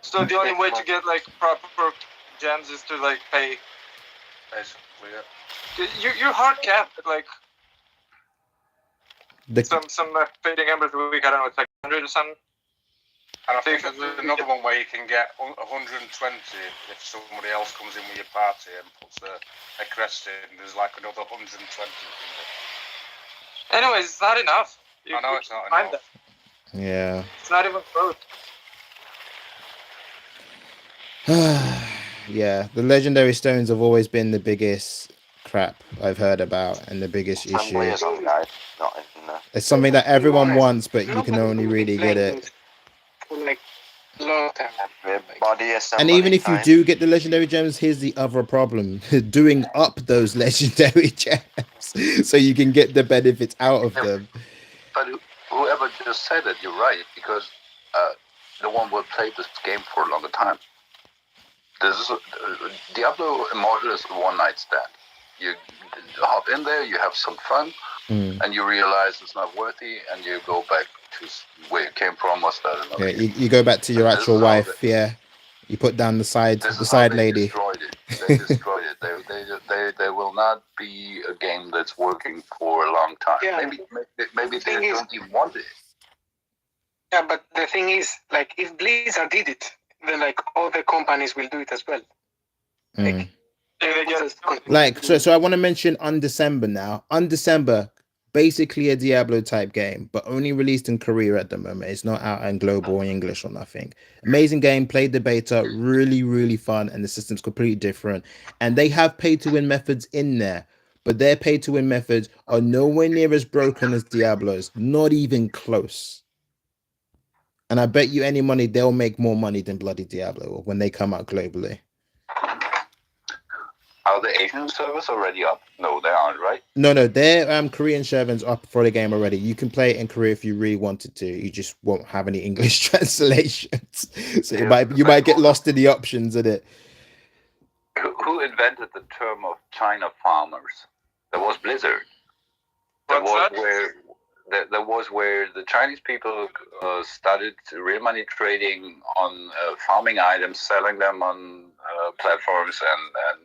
So the only way to get like proper gems is to like pay. Basically, yeah. You're hard capped at like some fading embers a week. I don't know, it's like 100 or something. And I think there's another one where you can get 120 if somebody else comes in with your party and puts a crest in. There's like another 120. Anyways, it's not enough. I know it's not enough. Yeah. It's not even close. Yeah, the legendary stones have always been the biggest crap I've heard about and the biggest issue. It's something that everyone wants, but you can only really get it. Like long time. And even if you do get the legendary gems, here's the other problem: doing up those legendary gems so you can get the benefits out of them. But whoever just said it, you're right, because no one will play this game for a longer time. This is Diablo Immortal is a one-night stand. You hop in there, you have some fun, and you realize it's not worthy, and you go back to where you came from or start another. Yeah, you go back to your actual wife. Yeah, you put down the side lady. Destroyed it. They destroyed it. They will not be a game that's working for a long time. Yeah. Maybe they don't even want it. Yeah, but the thing is, like, if Blizzard did it, then like all the companies will do it as well. Like, so I want to mention Undecember now. Undecember, basically a Diablo type game, but only released in Korea at the moment. It's not out in global English or nothing. Amazing game, played the beta, really, really fun, and the system's completely different. And they have pay to win methods in there, but their pay to win methods are nowhere near as broken as Diablo's, not even close. And I bet you any money they'll make more money than bloody Diablo when they come out globally. Are the Asian servers already up? No, they aren't, right? No, their Korean servers up for the game already. You can play it in Korea if you really wanted to. You just won't have any English translations, so you might get lost in the options in it. Who invented the term of China farmers? That was Blizzard. That was where the Chinese people started real money trading on farming items, selling them on platforms, and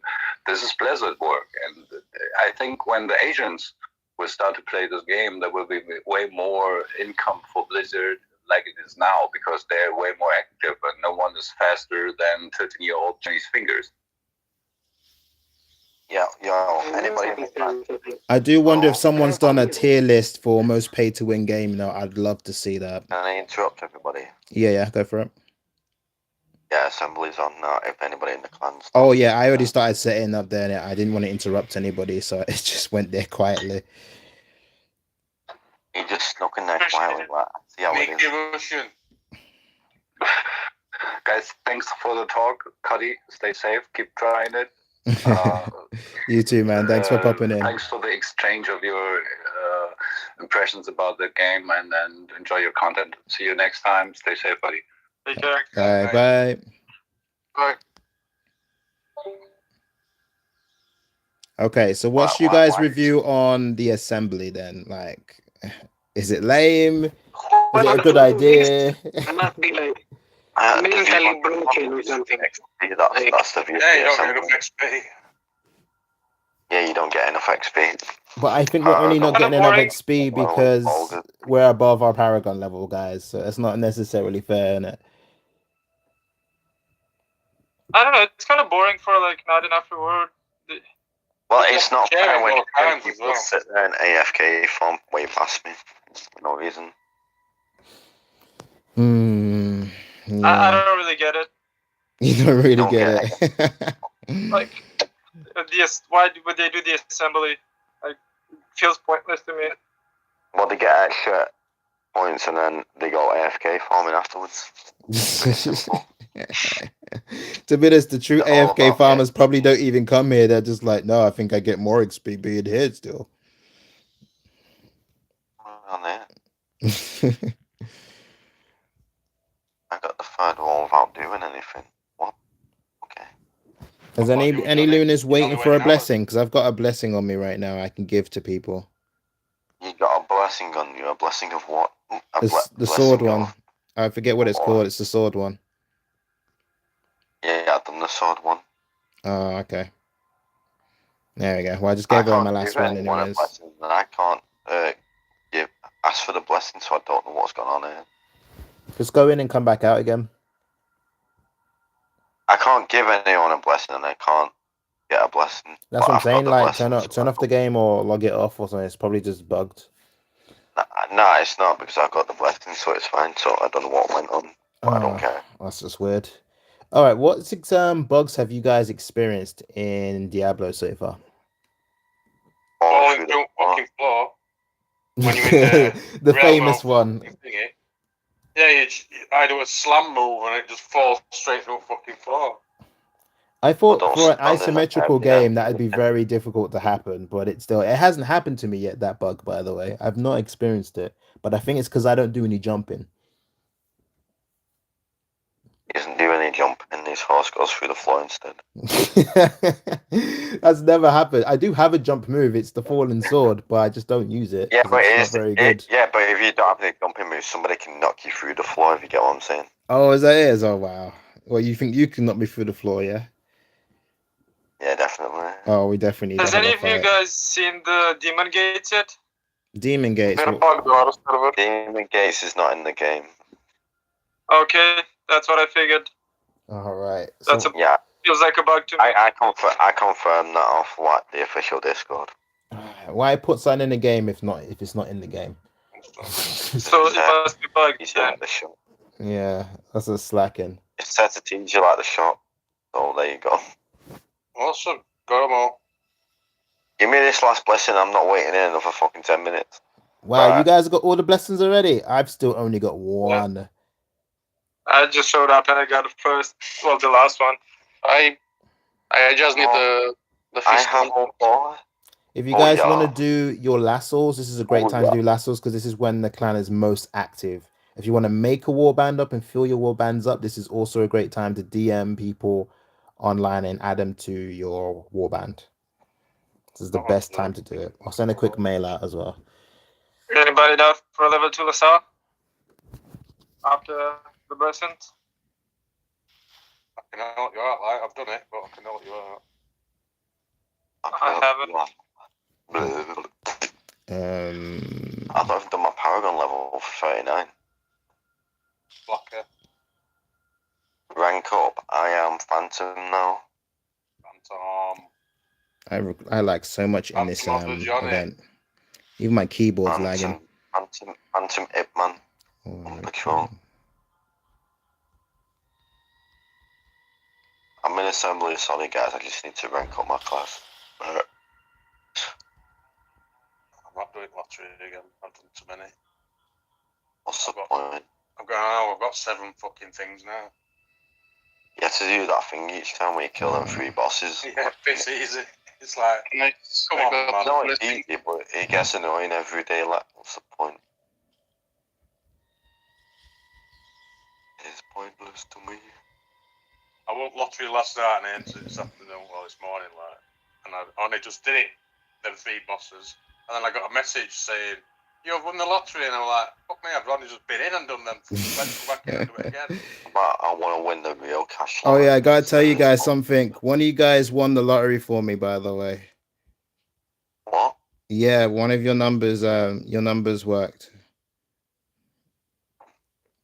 this is Blizzard work. And I think when the Asians will start to play this game, there will be way more income for Blizzard like it is now, because they're way more active and no one is faster than 13-year-old Chinese fingers. Yeah, anybody. I do wonder if someone's done a tier list for most pay to win game. Now, I'd love to see that. Can I interrupt everybody? Yeah, go for it. Yeah, assembly's on now. If anybody in the clans. Oh yeah, I already started setting up there. And I didn't want to interrupt anybody, so it just went there quietly. He just snuck in there quietly. See how it is. Russian. Guys, thanks for the talk. Cuddy, stay safe. Keep trying it. You too, man. Thanks for popping in. Thanks for the exchange of your impressions about the game and enjoy your content. See you next time. Stay safe, buddy. Take care. Bye. Right. Okay, so what's you guys' review on the assembly then? Like, is it lame? Is it a good idea? Not be like Does mentally anyone broken want or something. XP? That's the view. Yeah, you don't get enough XP. Yeah, you don't get enough XP. But I think we're only not getting enough XP Well, because Olga. we're above our Paragon level, guys. So it's not necessarily fair, innit? I don't know. It's kind of boring for like not enough reward. Well, it's not Yeah, fair when well, times as people well. sit there in AFK form way past me for no reason. I Yeah. don't really get it. You don't really Don't get it. Like, why would they do the assembly? Like, it feels pointless to me. Well, they get extra points and then they go AFK farming afterwards. To be honest, the true They're all AFK about farmers probably don't even come here. They're just like, no, I think I get more XP being here still. On there. I got the third wall without doing anything. What? Okay. Is any Lunars waiting for a blessing? Because I've got a blessing on me right now I can give to people. You got a blessing on you. A blessing of what? The sword one. I forget what it's called. It's the sword one. Yeah, I've done the sword one. Oh, okay. There we go. Well, I just gave her my last one anyways. I can't ask for the blessing, so I don't know what's going on here. Just go in and come back out again. I can't give anyone a blessing, and I can't get a blessing. That's what I'm saying. Like, turn off the game or log it off or something. It's probably just bugged. No, it's not because I got the blessing, so it's fine. So I don't know what went on, but I don't care. That's just weird. All right, what bugs have you guys experienced in Diablo so far? Falling through fucking floor. When you're in the realm famous of one. thingy. Yeah, I do a slam move and it just falls straight through a fucking floor. I thought Well, for an don't stand in isometrical that area. game that'd be very difficult to happen, but it hasn't happened to me yet, that bug, by the way. I've not experienced it, but I think it's because I don't do any jumping. He doesn't do any jump, and his horse goes through the floor instead. That's never happened. I do have a jump move. It's the fallen sword, but I just don't use it. Yeah, but it's not very good. Yeah, but if you don't have any jumping moves, somebody can knock you through the floor. If you get what I'm saying. Oh, is that it? Oh, wow. Well, you think you can knock me through the floor, yeah? Yeah, definitely. Oh, we definitely need Has to have any a of you fight. guys seen the Demon Gates yet? Demon Gates. They're bugged out of server. Demon Gates is not in the game. Okay, that's what I figured. All right. That's So, Yeah, feels like a bug to me. I confirm that off the official Discord. why put something in the game if it's not in the game? So it must be bugged. He's Yeah. like the shop. Yeah, that's a slacking. It says to teach you like the shop. So there you go. Awesome. Got them all. Give me this last blessing. I'm not waiting in another fucking 10 minutes. Wow, you guys got all the blessings already? I've still only got one. Yeah. I just showed up and I got it first. Well, the last one. I just need the I fist have one. all 4. If you guys yeah. want to do your lassos, this is a great time to do lassos because this is when the clan is most active. If you want to make a warband up and fill your warbands up, this is also a great time to DM people online and add them to your warband. This is the best time to do it. I'll send a quick mail out as well. Anybody down for a level 2 lasso? After the blessings? I can help you out, like, I've done it, but I can help you out. I haven't. I've not even done my Paragon level for 39. Blacker. Rank up. I am Phantom now. Phantom. I like so much in this Phantom Johnny. event. Even my keyboard's lagging. Phantom Ipman on Patrone. I'm in assembly, sorry guys, I just need to rank up my class. I'm not doing lottery again, I've done too many. What's the point? I've got 7 fucking things now. You have to do that thing each time when you kill them 3 bosses. Yeah, it's easy. It's like, Nice. Come I on, got man. No, the it's blessing. easy, but it gets annoying every day. Like, what's the point? It's pointless to me. I won lottery last night and I entered it this afternoon, well, this morning, like, and I only just did it, them 3 bosses, and then I got a message saying, "You've won the lottery," and I'm like, "Fuck me, I've only just been in and done them. Let's go back in and do it again." But I want to win the real cash. Oh yeah, I gotta tell you guys What? something. One of you guys won the lottery for me, by the way. What? Yeah, one of your numbers worked.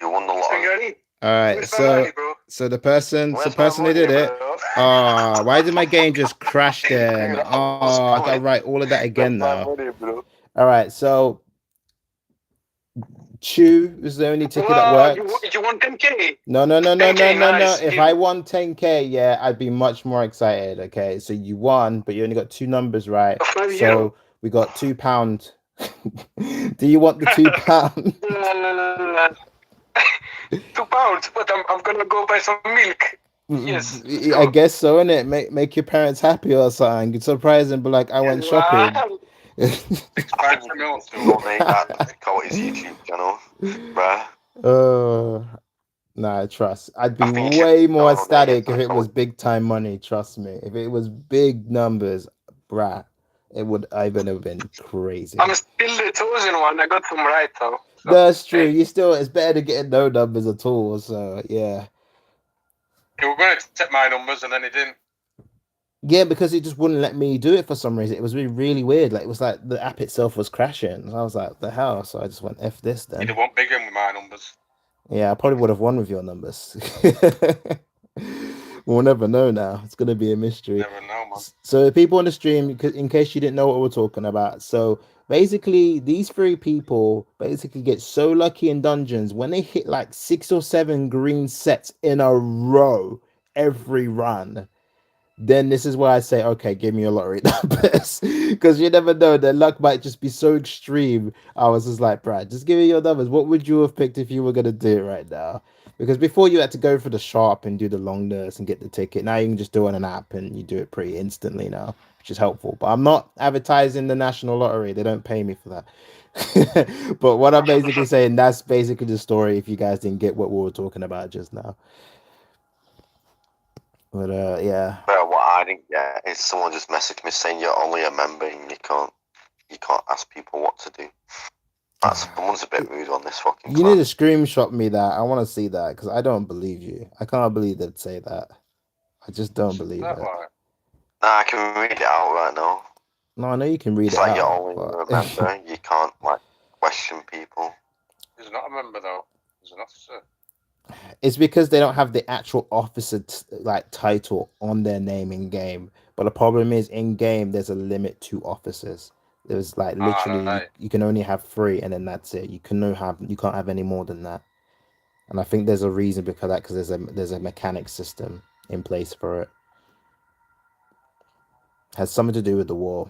You won the So lottery. you're in. All right, Where's my money, so bro? the person Where's my who money, did it. bro? Oh, why did my game just crash then? Dude, Oh, what's I gotta going? write all of that again Where's my now. money, bro? All right, so Chew was the only ticket that Wow, worked. you want 10K? No. 10K, nice. If I won 10K, yeah, I'd be much more excited. Okay, so you won, but you only got 2 numbers right. €5. So we got £2. Do you want the £2? £2, but I'm gonna go buy some milk. Yes, let's I go. guess so, innit? Make your parents happy or something. You'd surprise them, but like I went shopping. Wow. 6 pints of milk, too. Donate that. Call his YouTube channel, bruh. Nah, trust. I'd I be think you way should more donate ecstatic that if it call. was big time money. Trust me. If it was big numbers, bruh, it would even have been crazy. I'm still the chosen one. I got some right though. So, That's true. hey. You still, it's better to get no numbers at all. So yeah, You were going to take my numbers and then he didn't. yeah, because it just wouldn't let me do it for some reason. It was really weird. Like it was like the app itself was crashing. And I was like, the hell? So I just went F this then. You'd have went big in with my numbers. Yeah, I probably would have won with your numbers. We'll never know now. It's going to be a mystery. Never know, man. So people on the stream, in case you didn't know what we're talking about. So basically, these 3 people basically get so lucky in dungeons when they hit like 6 or 7 green sets in a row every run. Then this is why I say, okay, give me your lottery numbers, because you never know. Their luck might just be so extreme. I was just like, Brad, just give me your numbers. What would you have picked if you were gonna do it right now? Because before you had to go for the shop and do the long nurse and get the ticket. Now you can just do it on an app and you do it pretty instantly now, which is helpful. But I'm not advertising the national lottery. They don't pay me for that. But what I'm basically saying, that's basically the story. If you guys didn't get what we were talking about just now. But yeah. But what I didn't get is someone just messaged me saying you're only a member and you can't ask people what to do. Someone's a bit rude on this fucking. You need to screenshot me that. I want to see that because I don't believe you. I can't believe they'd say that. I just don't believe it. Like? Nah, I can read it out right now. No, I know you can read It's it like out. you're only But... a member. You can't like question people. He's not a member though. He's an officer. It's because they don't have the actual officer like title on their name in game. But the problem is in game there's a limit to officers. There's like literally you can only have 3 and then that's it. You can't have any more than that. And I think there's a reason because there's a mechanic system in place for it. Has something to do with the war.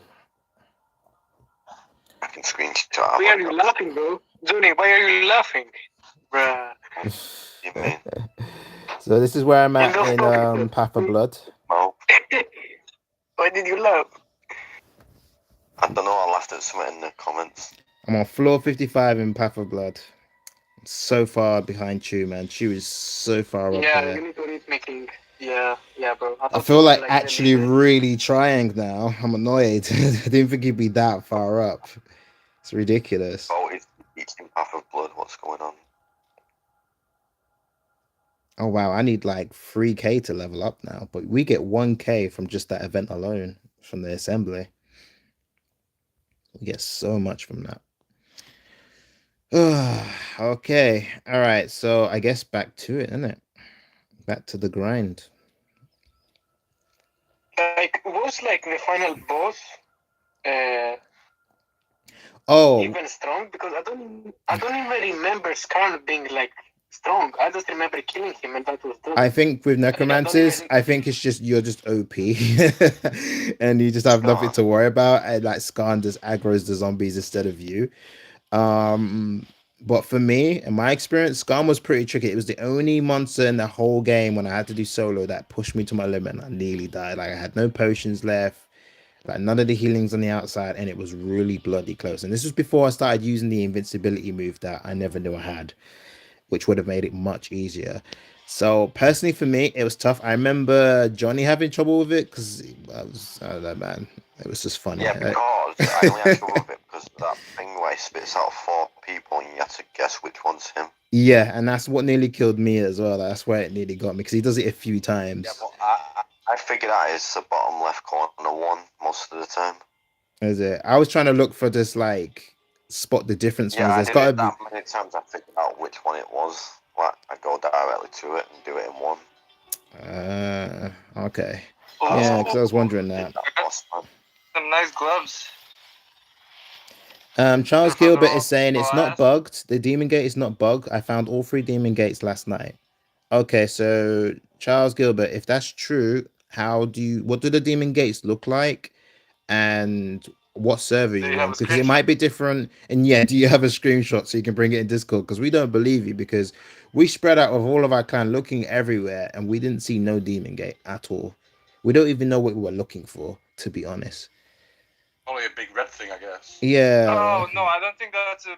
I can screenshot. Why are you laughing, bro? Johnny, why are you laughing? Bruh. You mean? So this is where I'm at in Path of Blood. Oh. Why did you laugh? I don't know, I laughed at something in the comments. I'm on floor 55 in Path of Blood. So far behind Chew, man. Chew is so far up there. Yeah, you need to read making. Yeah, bro. I feel like actually really trying now. I'm annoyed. I didn't think he'd be that far up. It's ridiculous. Oh, it's in Path of Blood. What's going on? Oh, wow. I need like 3k to level up now. But we get 1k from just that event alone, from the assembly. We get so much from that. Okay. All right. So I guess back to it, isn't it? Back to the grind. Like, was like the final boss even strong? Because I don't even remember Skarn being like strong. I just remember killing him and that was done. I think with necromancers, I think it's just you're just OP and you just have nothing to worry about, and like Skarn just aggroes the zombies instead of you. But for me, in my experience, Skarn was pretty tricky. It was the only monster in the whole game when I had to do solo that pushed me to my limit and I nearly died. Like I had no potions left. Like none of the healings on the outside, and it was really bloody close. And this was before I started using the invincibility move that I never knew I had, which would have made it much easier. So personally, for me, it was tough. I remember Johnny having trouble with it because I don't know, man. It was just funny. Yeah, because I only had trouble with it because of that thing where he spits out 4 people and you have to guess which one's him. Yeah, and that's what nearly killed me as well. That's where it nearly got me because he does it a few times. Yeah, but I figured out it's the bottom left corner one most of the time. Is it? I was trying to look for this like spot the difference Yeah, ones. I There's did got to it be. that many times I figured out which one it was. Like, I go directly to it and do it in one. Okay. Oh, Yeah, because I was wondering that. some nice gloves. Charles For the Gilbert is saying it's not last- bugged. The Demon Gate is not bugged. I found all 3 Demon Gates last night. Okay, so Charles Gilbert, if that's true, what do the Demon Gates look like? And what server Do you you have in? a Because it might be different. And yeah, do you have a screenshot so you can bring it in Discord? Because we don't believe you because we spread out with all of our clan looking everywhere and we didn't see no Demon Gate at all. We don't even know what we were looking for, to be honest. Only a big red thing, I guess. Yeah. Oh no, I don't think that's a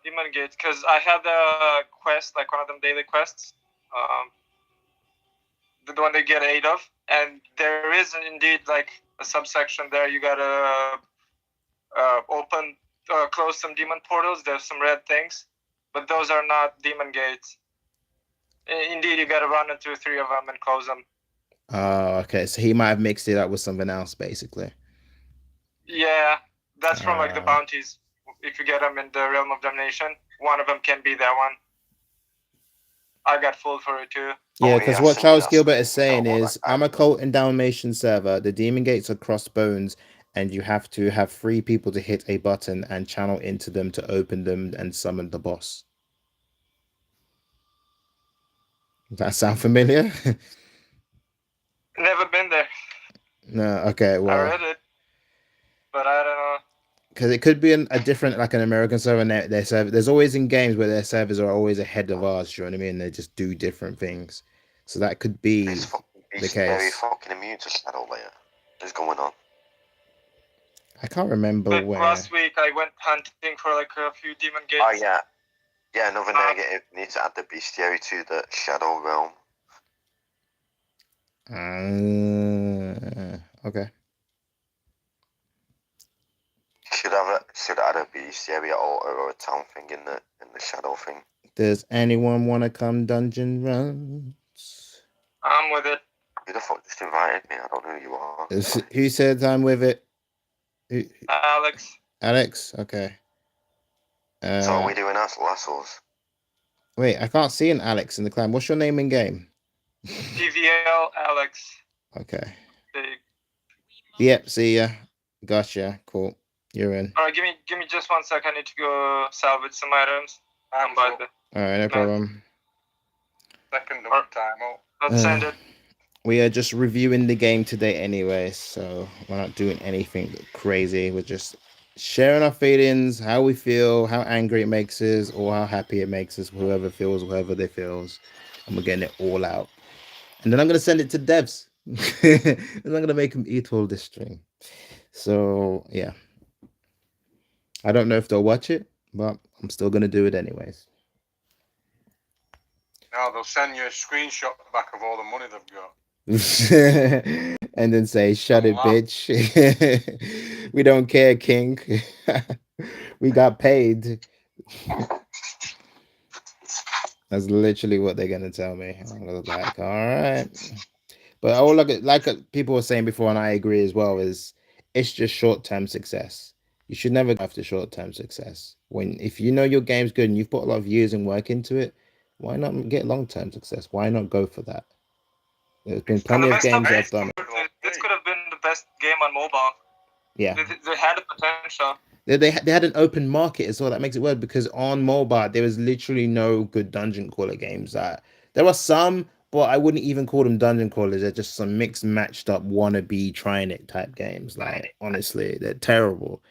demon gate because I had a quest, like one of them daily quests, the one they get 8 of, and there is indeed like a subsection there. You gotta close some demon portals. There's some red things, but those are not demon gates. Indeed, you gotta run into 3 of them and close them. Oh, okay. So he might have mixed it up with something else, basically. Yeah, that's from like the bounties. If you get them in the Realm of Damnation, one of them can be that one. I got fooled for it too. Yeah, because what Charles Gilbert is saying is, I'm a cult and Dalmatian server. The demon gates are crossbones, and you have to have 3 people to hit a button and channel into them to open them and summon the boss. Does that sound familiar? Never been there. No, okay, well. I read it, but I don't know. Because it could be a different, like an American server. And their server, there's always in games where their servers are always ahead of ours. Do you know what I mean? They just do different things. So that could be the case. Very fucking immune to Shadow Layer. What's going on? I can't remember Like where. last week, I went hunting for like a few demon gates. Oh yeah, yeah. Another negative. Need to add the bestiary to the Shadow Realm. Okay. Should add a bestiary or a town thing in the Shadow thing. Does anyone want to come dungeon runs? I'm with it. Who the fuck just invited me? I don't know who you are. Who said I'm with it? Alex. Alex? Okay. So are we doing lassos? Wait, I can't see an Alex in the clan. What's your name in game? PVL Alex. Okay. Big. Yep, see ya. Gotcha. Cool. You're in. Alright, give me just 1 sec. I need to go salvage some items. I'm by the. Alright, no problem. Second time out. Let's send it. We are just reviewing the game today anyway, so we're not doing anything crazy. We're just sharing our feelings, how we feel, how angry it makes us, or how happy it makes us, whoever feels, whoever they feels. And we're getting it all out. And then I'm going to send it to devs. And I'm going to make them eat all this string. So, yeah. I don't know if they'll watch it, but I'm still going to do it anyways. No, they'll send you a screenshot back of all the money they've got. And then say, shut it, bitch. We don't care, King. We got paid. That's literally what they're gonna tell me. I was like, all right. But all like people were saying before, and I agree as well, is it's just short-term success. You should never go after short-term success. If you know your game's good and you've put a lot of years and work into it, why not get long-term success? Why not go for that? There's been plenty of games that have done it. This could have been the best game on mobile. Yeah. They had the potential. They had an open market as well. That makes it weird because on mobile there was literally no good dungeon crawler games. There are some, but I wouldn't even call them dungeon crawlers. They're just some mixed, matched up wannabe trying it type games. Like honestly, they're terrible.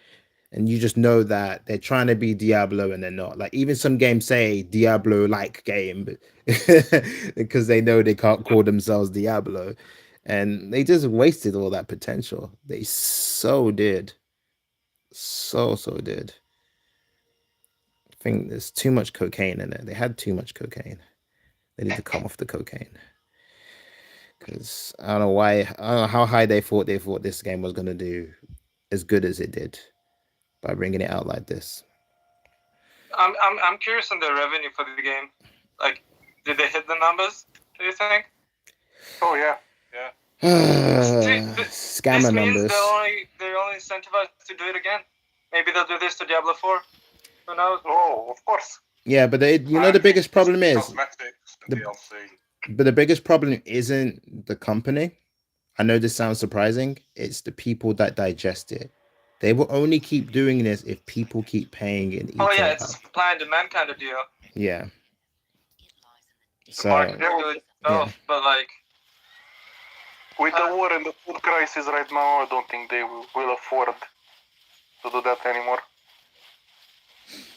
And you just know that they're trying to be Diablo and they're not. Like even some games say Diablo-like game, but because they know they can't call themselves Diablo. And they just wasted all that potential. They so did. So did. I think there's too much cocaine in it. They had too much cocaine. They need to come off the cocaine. Because I don't know why, I don't know how high they thought this game was going to do as good as it did by bringing it out like this. I'm curious on the revenue for the game. Like, did they hit the numbers, do you think? Oh yeah. Scammer this means numbers. they're only incentivized to do it again. Maybe they'll do this to Diablo 4. Who knows? Oh, of course. Yeah, but the biggest problem is cosmetics and DLC. but the biggest problem isn't the company. I know this sounds surprising. It's the people that digest it. They will only keep doing this if people keep paying and eating. Oh yeah, it's a supply and demand kind of deal. Yeah. The So market regulates itself, but like with the war and the food crisis right now, I don't think they will afford to do that anymore.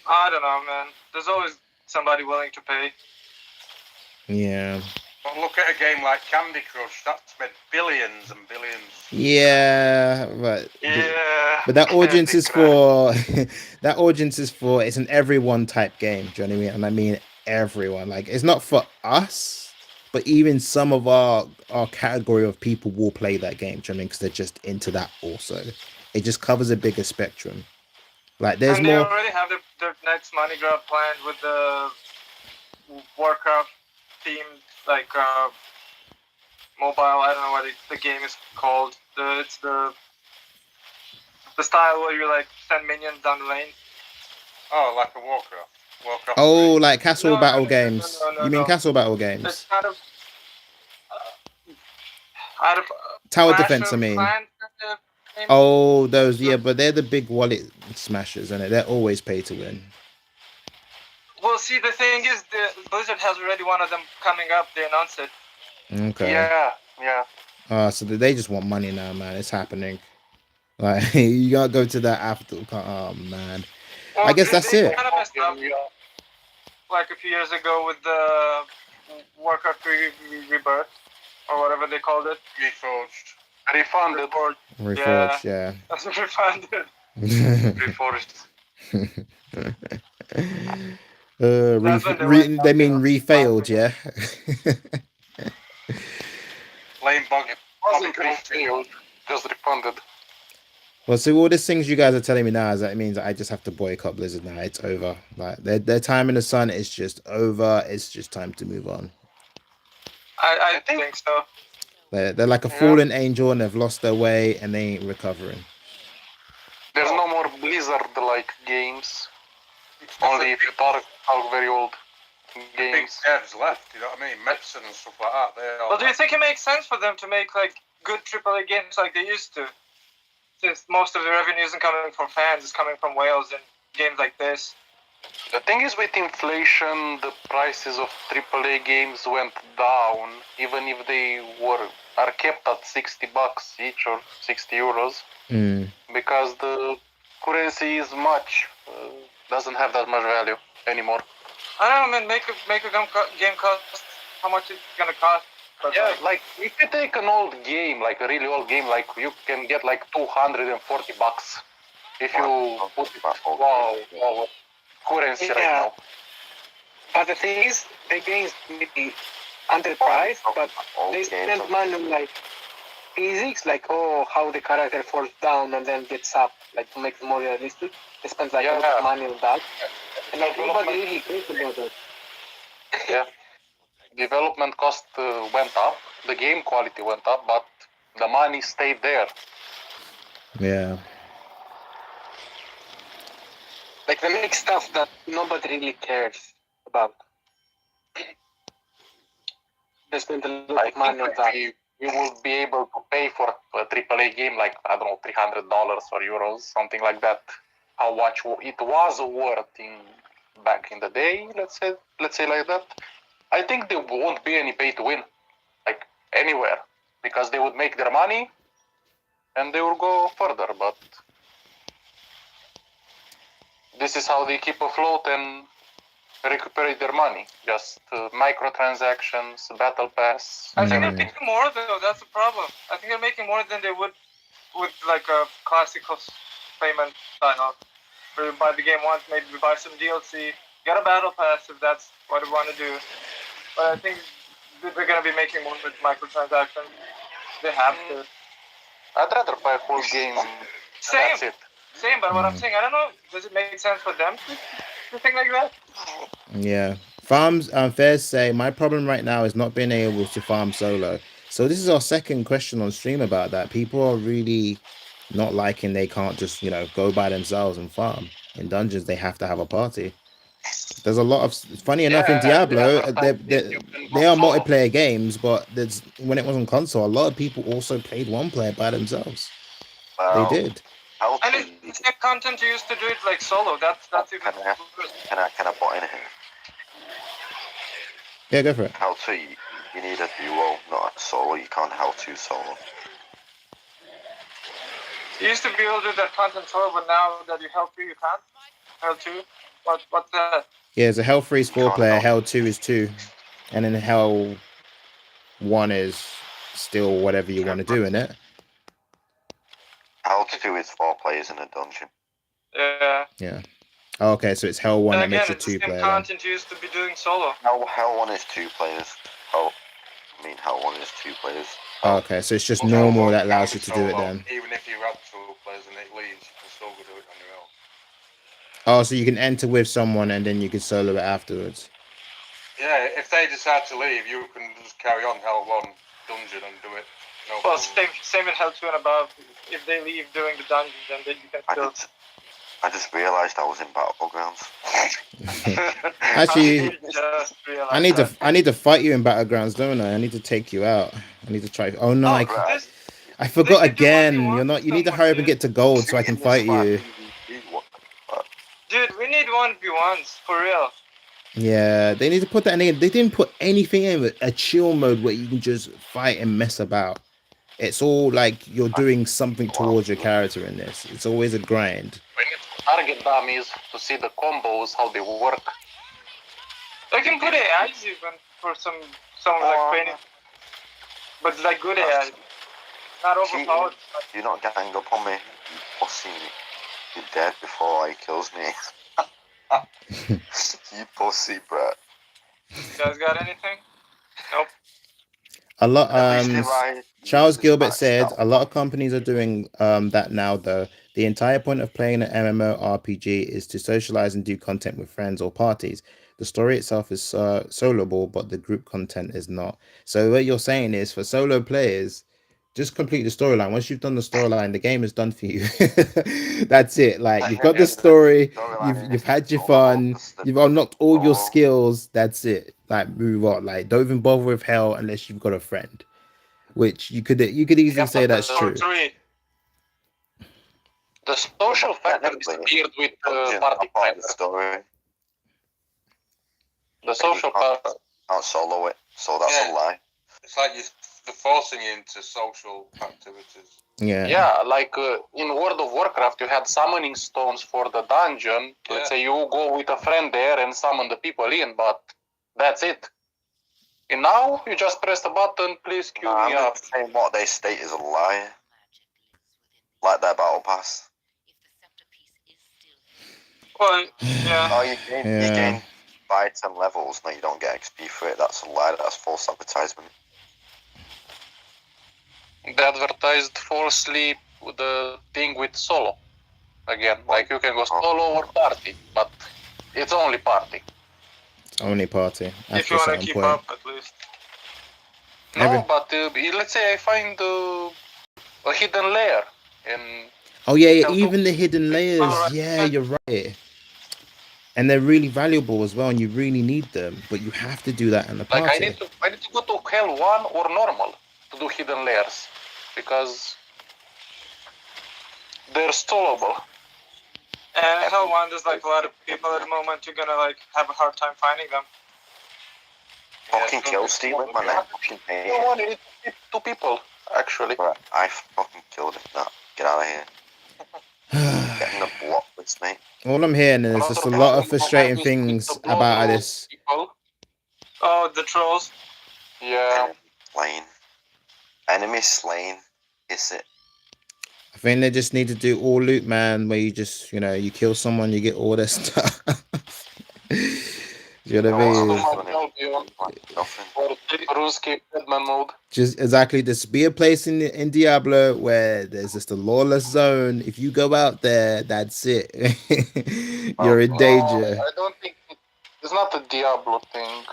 I don't know, man. There's always somebody willing to pay. yeah. But look at a game like Candy Crush. That's made billions and billions. Yeah, but Yeah. But that audience Candy is for that audience is for it's an everyone type game. Do you know what I mean? And I mean everyone. Like it's not for us, but even some of our category of people will play that game. Do you know what I mean? Because they're just into that also. It just covers a bigger spectrum. Like there's and more. they already have their next money grab planned with the Warcraft themed like mobile. I don't know what the game is called. It's the style where you like send minions down the lane. Oh, like a Warcraft. Oh, like castle battle games. No, You mean castle battle games? It's kind of out of Tower Clash defense. I of mean. Clans kind of game. Oh, those, yeah, but they're the big wallet smashers, and they're always pay to win. Well, see, the thing is, the Blizzard has already one of them coming up. They announced it. Okay. Yeah. So they just want money now, man. It's happening. Like you gotta go to that after. Oh man. Well, I guess that's they it. kind of messed up, like a few years ago with the Warcraft Rebirth or whatever they called it. Reforged. Refunded. Reforged, yeah. That's refunded. Reforged. They mean refailed, yeah. Lame bug. Wasn't refilled, just refunded. Well, so all these things you guys are telling me now is that it means that I just have to boycott Blizzard now. It's over. Like their time in the sun is just over. It's just time to move on. I think so. They're like a fallen angel and they've lost their way and they ain't recovering. There's no more Blizzard-like games. Only if you talk very old Big games. devs left, you know what I mean? Medicine and stuff like that. Well, do you think it makes sense for them to make like good AAA games like they used to? Since most of the revenue isn't coming from fans, it's coming from whales and games like this. The thing is, with inflation, the prices of AAA games went down, even if they are kept at $60 each or 60 euros, because the currency is doesn't have that much value anymore. I don't know, man. Make a game cost how much it's gonna cost. But Yeah, like if you take an old game, like a really old game, like you can get like $240 if you put it wow currency right now. But the thing is, the games may be underpriced, but they spend money on like physics, like how the character falls down and then gets up, like to make it more realistic. They spend like a lot of money on that, and like nobody really cares about that. Yeah, development cost went up, the game quality went up, but the money stayed there. Yeah. Like they make stuff that nobody really cares about. They spend a lot of money on that. You will be able to pay for a AAA game like, I don't know, $300 or euros, something like that. How much it was worth back in the day, let's say like that. I think there won't be any pay to win, like anywhere, because they would make their money and they will go further. But this is how they keep afloat and recuperate their money. Just microtransactions, battle pass. I think they're Mm. making more though. That's the problem. I think they're making more than they would with like a classical payment style. Where you buy the game once, maybe you buy some DLC, get a battle pass if that's what you want to do. But I think they're gonna be making more with microtransactions. They have to. I'd rather buy a full game. Same. That's it. Same, but what I'm saying, I don't know. Does it make sense for them to think like that? Yeah. Farms, fair to say, my problem right now is not being able to farm solo. So this is our second question on stream about that. People are really not liking they can't just, you know, go by themselves and farm. In dungeons, they have to have a party. There's a lot of, funny enough, in Diablo, they are multiplayer games, but there's when it was on console, a lot of people also played one player by themselves. Well, They did. How And to, it's the content you used to do it like solo. That's even can I put in here? Yeah, go for it. How to, you need a duo, not a solo. You can't how to solo. You used to be able to do that content solo, but now that you held 3, you can't. Held 2. What's that? Yeah, so Hell 3 is 4 player, help. Hell 2 is 2, and then Hell 1 is still whatever you want to do in it. How to do is 4 players in a dungeon. Yeah. Yeah. Oh, okay, so it's Hell 1 And that again, makes it it's the 2 same player. Then. content you used to be doing solo. Hell 1 is 2 players. Hell 1 is 2 players. Oh, okay, so it's just Well, normal Hell that 1 allows can you be to do it solo. then. Even if you have 2 players and it leaves, you can still go do it on your own. Oh, so you can enter with someone and then you can solo it afterwards. Yeah, if they decide to leave, you can just carry on Hell 1 dungeon and do it. No Well, problem. same in Hell 2 and above. If they leave during the dungeon, then you can still. I just realised I was in Battlegrounds. Actually, just realized I need to fight you in Battlegrounds, don't I? I need to take you out. I need to try. Oh no, I forgot they can do again. 1v1 You're not. You need to someone, hurry up and dude. get to gold so I can fight you. Dude, we need 1v1s for real. Yeah, they need to put that in. They didn't put anything in with a chill mode where you can just fight and mess about. It's all like you're doing something towards your character in this. It's always a grind. We need target dummies to see the combos, how they work. I can put AIs even for some like training, but like good AI, not overpowered. You're not gang up on me. You pussy. You're dead before he kills me. You pussy, bro. You guys got anything? Nope. A lot. At least if I Charles use Gilbert this said match a lot of companies are doing that now. Though the entire point of playing an MMORPG is to socialize and do content with friends or parties. The story itself is soloable, but the group content is not. So what you're saying is for solo players, just complete the storyline. Once you've done the storyline, the game is done for you. That's it. Like you've got the story, you've had your fun, you've unlocked all your skills. That's it. Like move on. Like don't even bother with hell unless you've got a friend. Which you could easily say that's true. The social factor disappeared with party finder. story. The social part. I'll solo it, so that's a lie. It's like they're forcing you into social activities. Yeah. Yeah, like in World of Warcraft, you had summoning stones for the dungeon. Let's say you go with a friend there and summon the people in, but that's it. And now you just press the button, please queue me I'm up. saying what they state is a lie. Like their battle pass. Well, yeah. Oh, you gain fights and levels, no, you don't get XP for it. That's a lie. That's false advertisement. They advertised falsely the thing with solo. Again, like you can go solo or party, but it's only party. It's only party. If you want to keep up, at least. No, but let's say I find a hidden layer in. Oh yeah, even the hidden layers. Right. Yeah, you're right. And they're really valuable as well, and you really need them. But you have to do that in the party. Like I need to go to Hell 1 or normal to do hidden layers because they're soloable. And Hell 1, there's like a lot of people at the moment. You're gonna like have a hard time finding them. Fucking kill stealing, man. I fucking hate it. No, you need to keep 2 people actually. Right, I fucking killed it. No, get out of here. Getting the block list, mate. All I'm hearing is just a lot of frustrating things about this. Oh, the trolls. Yeah. Slain. Enemy slain. Is it? I think they just need to do all loot, man, where you just, you know, you kill someone, you get all their stuff. You know what I mean? Nothing. RuneScape Deadman mode. Just exactly, just be a place in Diablo where there's just a lawless zone. If you go out there, that's it. You're in danger. I don't think it's not a Diablo thing.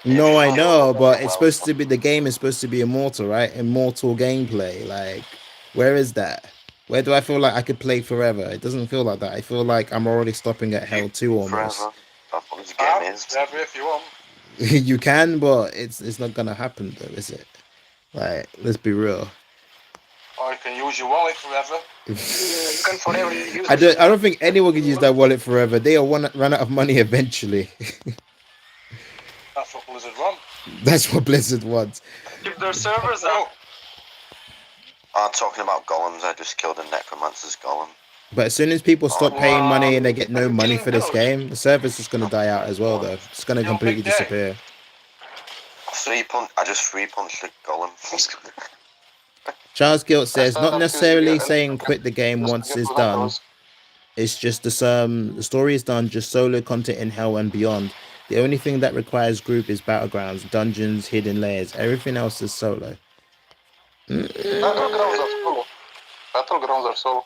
No, I know, but it's supposed to be, the game is supposed to be immortal, right? Immortal gameplay. Like, where is that? Where do I feel like I could play forever? It doesn't feel like that. I feel like I'm already stopping at Hell 2 almost. Forever. That's what this game is. Forever if you want. You can, but it's not gonna happen though, is it? Like, let's be real. Or you can use your wallet forever. You can forever use I don't think anyone can use that wallet forever. They will run out of money eventually. That's what Blizzard want. That's what Blizzard wants. Keep their servers out. I'm talking about golems. I just killed a necromancer's golem. But as soon as people stop paying money and they get no money for this game, the server's just gonna die out as well, though. It's gonna completely disappear. I just three punched the golem. Charles Guilt says, not necessarily saying quit the game once it's done. It's just the story is done, just solo content in Hell and beyond. The only thing that requires group is battlegrounds, dungeons, hidden layers. Everything else is solo. Battlegrounds are solo.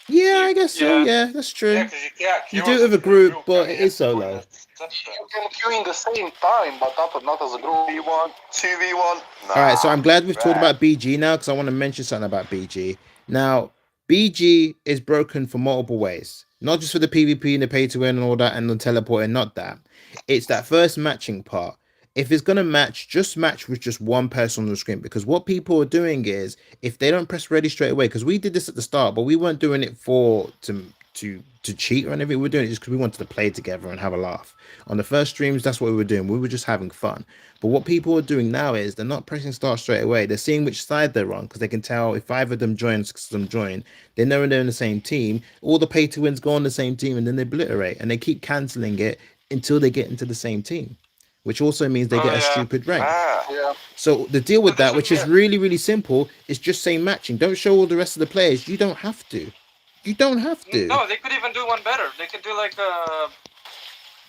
Yeah, I guess so. Yeah, that's true. Yeah, 'cause You do it with a group, but it is solo. You can queue in the same time, but not as a group. 2v1, 2v1. All right, so I'm glad we've talked about BG now because I want to mention something about BG. Now, BG is broken for multiple ways, not just for the PvP and the pay to win and all that and the teleporting, not that. It's that first matching part. If it's going to match, just match with just one person on the screen, because what people are doing is if they don't press ready straight away, because we did this at the start, but we weren't doing it to cheat or anything. We were doing it just because we wanted to play together and have a laugh. On the first streams, that's what we were doing. We were just having fun. But what people are doing now is they're not pressing start straight away. They're seeing which side they're on because they can tell if 5 of them join, 6 of them join. They know they're in the same team. All the pay to wins go on the same team and then they obliterate and they keep cancelling it until they get into the same team, which also means they get a stupid rank. So the deal with that, which is really, really simple, is just say matching. Don't show all the rest of the players. You don't have to. You don't have to. No, they could even do one better. They could do like a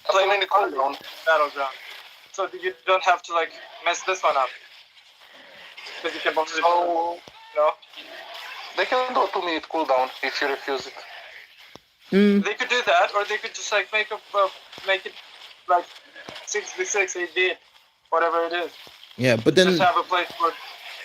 Battleground. battleground. So you don't have to like mess this one up. Because you can both do no. They can do a 2-minute cooldown if you refuse it. They could do that, or they could just like make it like 6v6 AD, whatever it is. Yeah, but then just have a place for.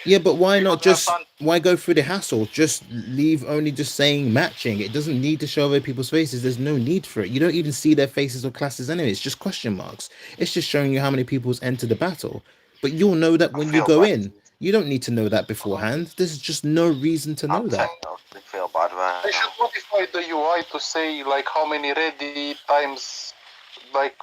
Yeah, but why not just fun. why go through the hassle? Just leave only just saying matching. It doesn't need to show other people's faces. There's no need for it. You don't even see their faces or classes anyway. It's just question marks. It's just showing you how many people's entered the battle. But you'll know that when you go in. You don't need to know that beforehand. There's just no reason to know that. I feel bad about They it. should modify the UI to say like how many ready times like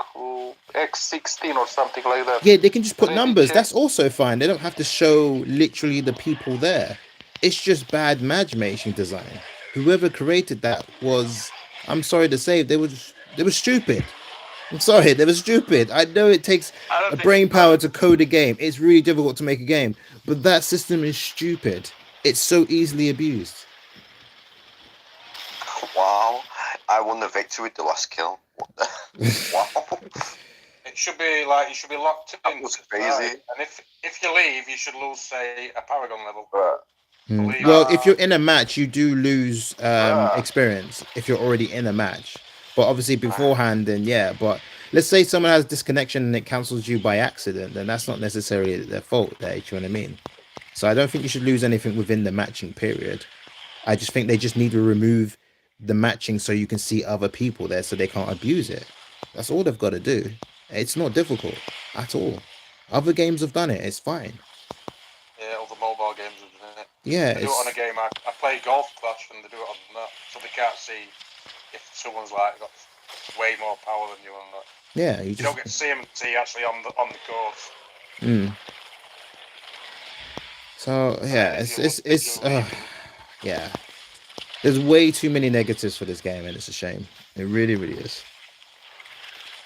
X16 or something like that. Yeah, they can just put numbers. That's also fine. They don't have to show literally the people there. It's just bad matchmaking design. Whoever created that was, I'm sorry to say, they were stupid. I'm sorry, they were stupid. I know it takes a brain power to code a game. It's really difficult to make a game, but that system is stupid. It's so easily abused. Wow, I won the victory with the last kill. What the? Wow. It should be like you should be locked in. That was crazy. And if you leave, you should lose, say, a Paragon level. Well, if you're in a match, you do lose experience if you're already in a match. But obviously beforehand, then yeah. But let's say someone has disconnection and it cancels you by accident, then that's not necessarily their fault there. You know what I mean? So I don't think you should lose anything within the matching period. I just think they just need to remove the matching so you can see other people there so they can't abuse it. That's all they've got to do. It's not difficult at all. Other games have done it. It's fine. Yeah, all the mobile games have done it. Yeah, They do it on a game. I play Golf Clash and they do it on that, so they can't see if someone's like got way more power than you or not. Yeah, you don't get to see them actually on the course. So yeah, it's yeah. There's way too many negatives for this game, and it's a shame. It really, really is.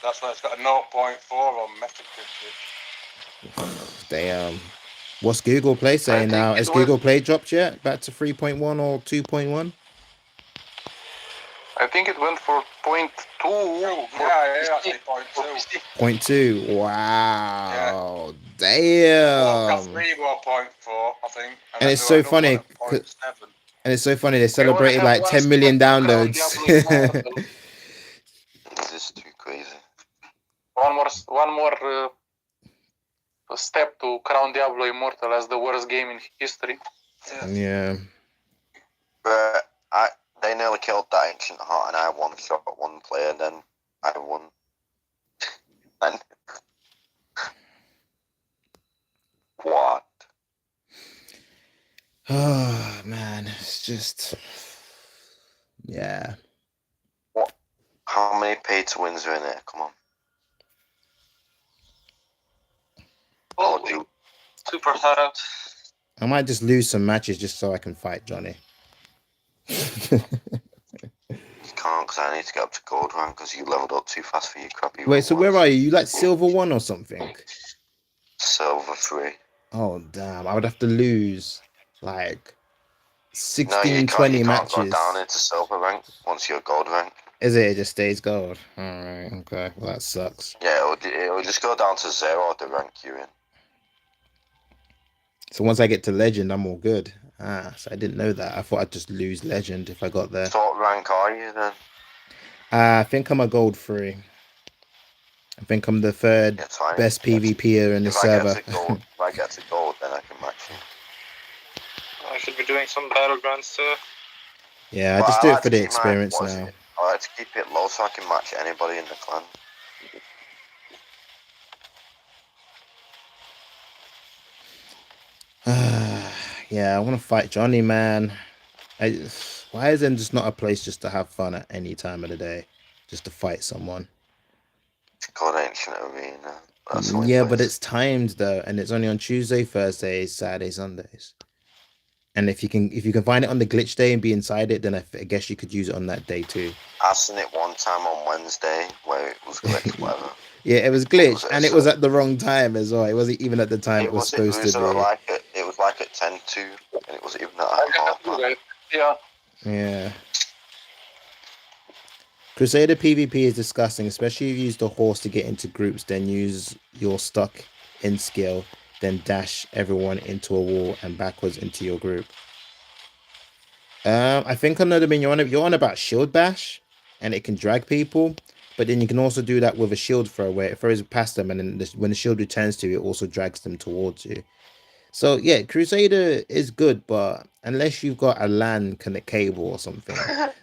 That's why it's got a 0.4 on Metacritic. Damn. What's Google Play saying think now? it Has was- Google Play dropped yet? Back to 3.1 or 2.1? I think it went for 0.2. Yeah, actually 0.2. 0.2. Wow. Warcraft Damn. 3 were 0.4, I think. And it's then so there was funny. another one at 0.7. And it's so funny. They We only celebrated have like one 10 million step to crown downloads. Diablo Immortal. This is too crazy. one more step to crown Diablo Immortal as the worst game in history. Yeah. But they nearly killed that ancient heart, and I one shot at one player, and then I won. And what? Oh man, it's just yeah. How many pay to wins are in there? Come on. Oh, dude. super hot out. I might just lose some matches just so I can fight Johnny. You can't, because I need to get up to gold rank, because you leveled up too fast for your crappy. Wait, so where are you? You like silver 1 or something? Silver 3. Oh damn, I would have to lose like No, 16, you 20 can't matches. go down into silver rank once you're gold rank. Is it? It just stays gold. Alright, okay. Well, that sucks. Yeah, it'll just go down to 0 the rank you're in. So once I get to legend, I'm all good. Ah, so I didn't know that. I thought I'd just lose legend if I got there. So what rank are you then? I think I'm a gold 3. I think I'm the third Yeah, so best PvPer in the if server. if I get to gold, then I can match you. I should be doing some battlegrounds too. Yeah, I But just I do like it for to the keep experience what is now. it? I like to keep it low so I can match anybody in the clan. Yeah, I want to fight Johnny, man. Why is there just not a place just to have fun at any time of the day? Just to fight someone? It's called Ancient Arena. That's the only Yeah, place. but it's timed though, and it's only on Tuesday, Thursdays, Saturdays, Sundays. And if you can find it on the glitch day and be inside it, then I guess you could use it on that day too. I seen it one time on Wednesday where it was glitched, whatever. Yeah, it was glitched, and it was at the wrong time as well. It wasn't even at the time it was supposed to be. It was like at 10:02, and it wasn't even at half past. Yeah. Yeah. Crusader PvP is disgusting, especially if you use the horse to get into groups, then use your stuck in skill, then dash everyone into a wall and backwards into your group. I think I know the mean you're on about shield bash, and it can drag people, but then you can also do that with a shield throw where it throws past them, and then when the shield returns to you, it also drags them towards you. So yeah, Crusader is good, but unless you've got a LAN connect cable or something,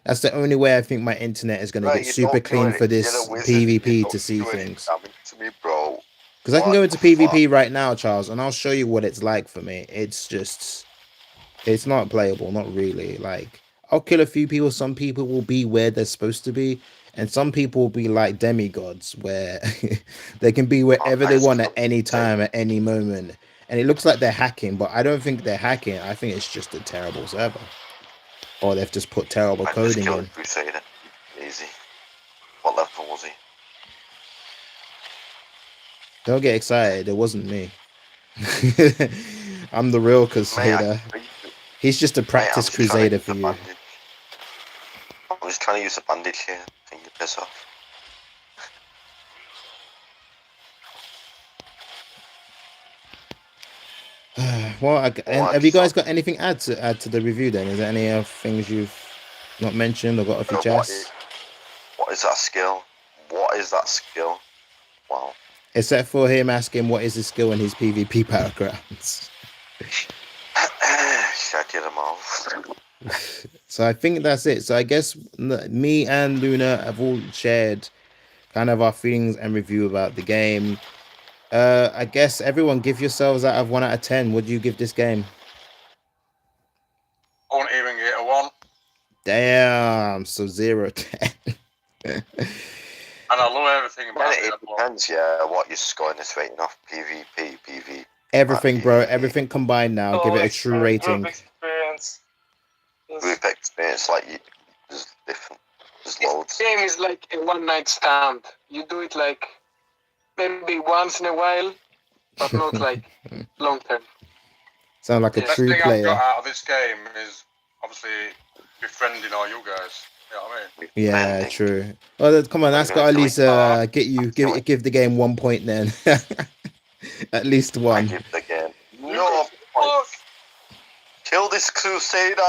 that's the only way I think my internet is going to get super clean for this PvP to see things. To me, bro. Because I can go into PvP right now, Charles, and I'll show you what it's like for me. It's not playable, not really. Like, I'll kill a few people. Some people will be where they're supposed to be, and some people will be like demigods, where they can be wherever they want at any time, at any moment. And it looks like they're hacking, but I don't think they're hacking. I think it's just a terrible server. Or they've just put terrible coding in. Crusader. Easy. What level was he? Don't get excited. It wasn't me. I'm the real Crusader. He's just a practice Crusader for you. I'm just trying to use a bandage here. Can you piss off? Well, have you guys got anything to add to the review then? Is there any things you've not mentioned or got off your chest? What is that skill? What is that skill? Wow. Except for him asking what is his skill in his PvP battlegrounds. Shut your mouth. So I think that's it. So I guess me and Lunar have all shared kind of our feelings and review about the game. I guess everyone give yourselves out of 1 out of 10. What do you give this game? I won't even get a 1. Damn, so 0 10. And I love everything about it. It depends, yeah, what you're scoring this rating off. PvP, PvP. Everything, bro. Everything combined now. Give it a true rating. Experience. Group experience, like there's different, there's This loads. game is like a one-night stand. You do it like maybe once in a while, but not like long term. Sound like a Yeah. Best true thing I've player. got out of this game is obviously befriending all you guys. You know what I mean? Yeah, Bending. true. Well, come on, that's got to at least get you give the game 1 point then. At least I one. give the game You no guys- points. Kill this Crusader.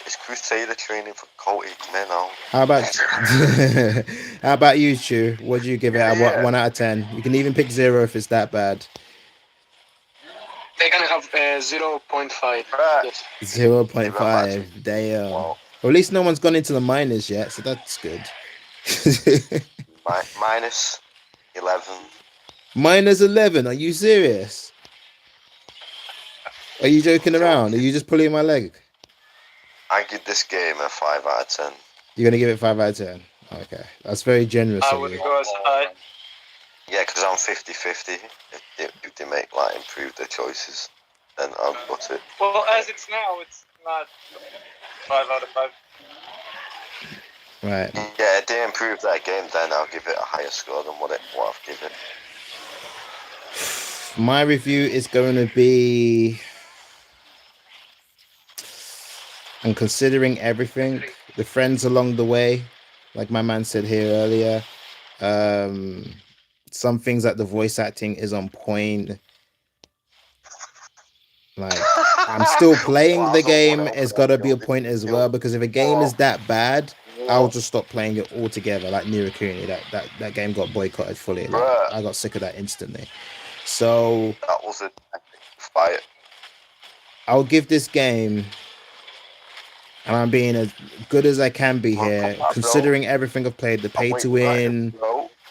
This Crusader training for cultic men now. How about you, Chu? What do you give it? Yeah. 1 out of 10. You can even pick 0 if it's that bad. They can have 0.5. Right. Yes. 0.5. Damn. Wow. Well, at least no one's gone into the minors yet, so that's good. Minus 11. Minus 11. Are you serious? Are you joking around? Are you just pulling my leg? I give this game a 5 out of 10. You're gonna give it 5 out of 10. Okay, that's very generous I of would you. go as high. Yeah, because I'm 50-50. If they make like improve their choices, then I'll go to it. Well, as it's now, it's not 5 out of 5. Right. Yeah, if they improve that game, then I'll give it a higher score than what I've given. My review is going to be, and considering everything, the friends along the way, like my man said here earlier, some things like the voice acting is on point. Like, I'm still playing the game. It's got to be a point as well, because if a game is that bad, I'll just stop playing it altogether. Like Nirakuni, that game got boycotted fully. Like, I got sick of that instantly. So That was a fight. I'll give this game, and I'm being as good as I can be here, considering everything I've played, the pay to win,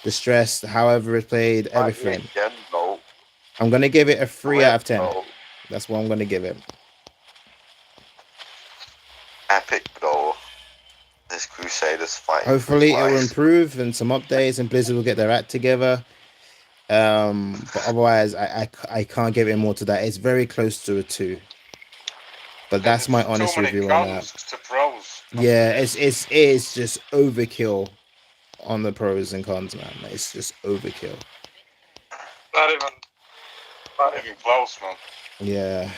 the stress, however it's played, everything. I'm going to give it a 3 out of 10. That's what I'm going to give it. Epic, bro. This Crusaders fight. Hopefully it will improve and some updates, and Blizzard will get their act together. But otherwise, I can't give it more to that. It's very close to a 2. But that's my honest review on that. To pros. Yeah, it's just overkill on the pros and cons, man. It's just overkill. Not even close, man. Yeah.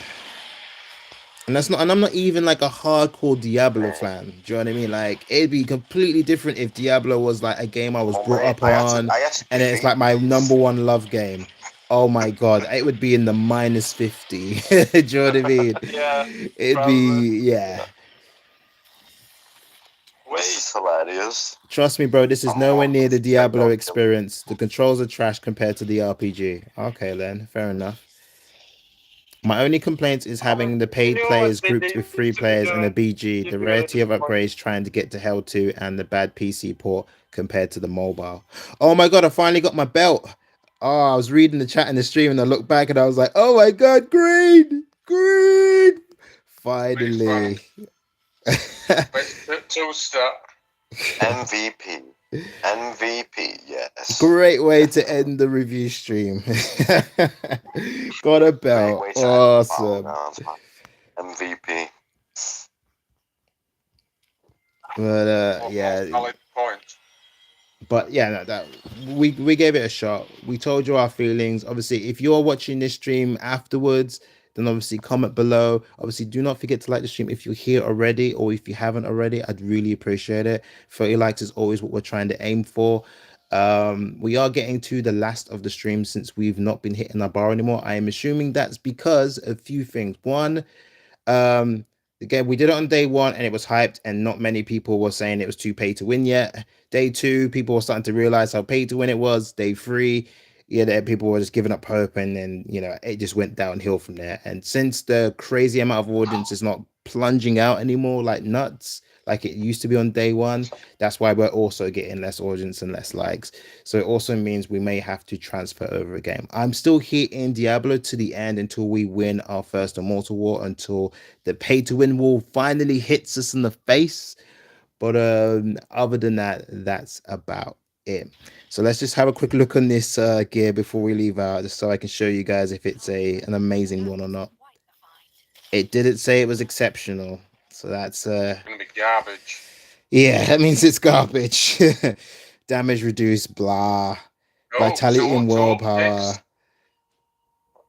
And I'm not even like a hardcore Diablo fan. Do you know what I mean? Like, it'd be completely different if Diablo was like a game I was brought up on, and it's like my number 1 love game. Oh my god, it would be in the minus 50. Do you know what I mean? Yeah, it'd be, yeah. This is hilarious. Trust me, bro, this is nowhere near the Diablo experience. The controls are trash compared to the RPG. Okay, then, fair enough. My only complaint is having the paid players grouped with free players and a BG, the rarity of upgrades trying to get to Hell 2, and the bad PC port compared to the mobile. Oh my god, I finally got my belt. Oh, I was reading the chat in the stream and I looked back and I was like, oh my god, green! Green! Finally. Two-star. MVP, yes. Great way to end the review stream. Got a belt. Awesome. MVP. But yeah. Solid point. But yeah, we gave it a shot. We told you our feelings. Obviously, if you're watching this stream afterwards, then obviously comment below. Obviously, do not forget to like the stream if you're here already, or if you haven't already. I'd really appreciate it. 30 likes is always what we're trying to aim for. We are getting to the last of the stream since we've not been hitting our bar anymore. I am assuming that's because of a few things. One, again, we did it on day 1 and it was hyped, and not many people were saying it was too pay to win yet. Day 2, people were starting to realize how pay to win it was. Day 3, yeah, people were just giving up hope, and then, you know, it just went downhill from there. And since the crazy amount of audience is not plunging out anymore like nuts, like it used to be on day 1, that's why we're also getting less audience and less likes. So it also means we may have to transfer over a game. I'm still here in Diablo to the end until we win our first Immortal War, until the pay to win wall finally hits us in the face. But other than that, that's about it. So let's just have a quick look on this gear before we leave out, just so I can show you guys if it's an amazing one or not. It didn't say it was exceptional, so that's It's gonna be garbage. yeah, that means it's garbage. Damage reduced, blah. Oh, Vitality and two world upticks. power.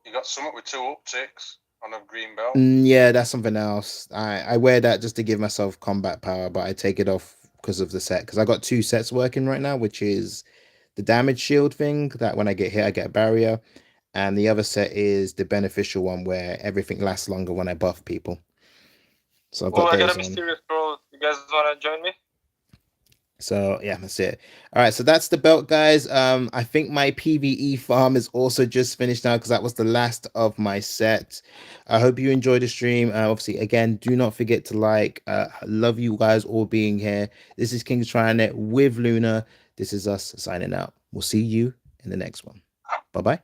You got something with 2 upticks on a green belt. Yeah, that's something else. I wear that just to give myself combat power, but I take it off because of the set. Because I got 2 sets working right now, which is the damage shield thing that when I get hit, I get a barrier, and the other set is the beneficial one where everything lasts longer when I buff people. So I've got Well, I got those a on. mysterious scroll. You guys want to join me? So yeah, that's it. All right, so that's the belt, guys. I think my PvE farm is also just finished now because that was the last of my set. I hope you enjoyed the stream. Obviously, again, do not forget to like. I love you guys all being here. This is Kingoftryinit with Lunar. This is us signing out. We'll see you in the next one. Bye bye.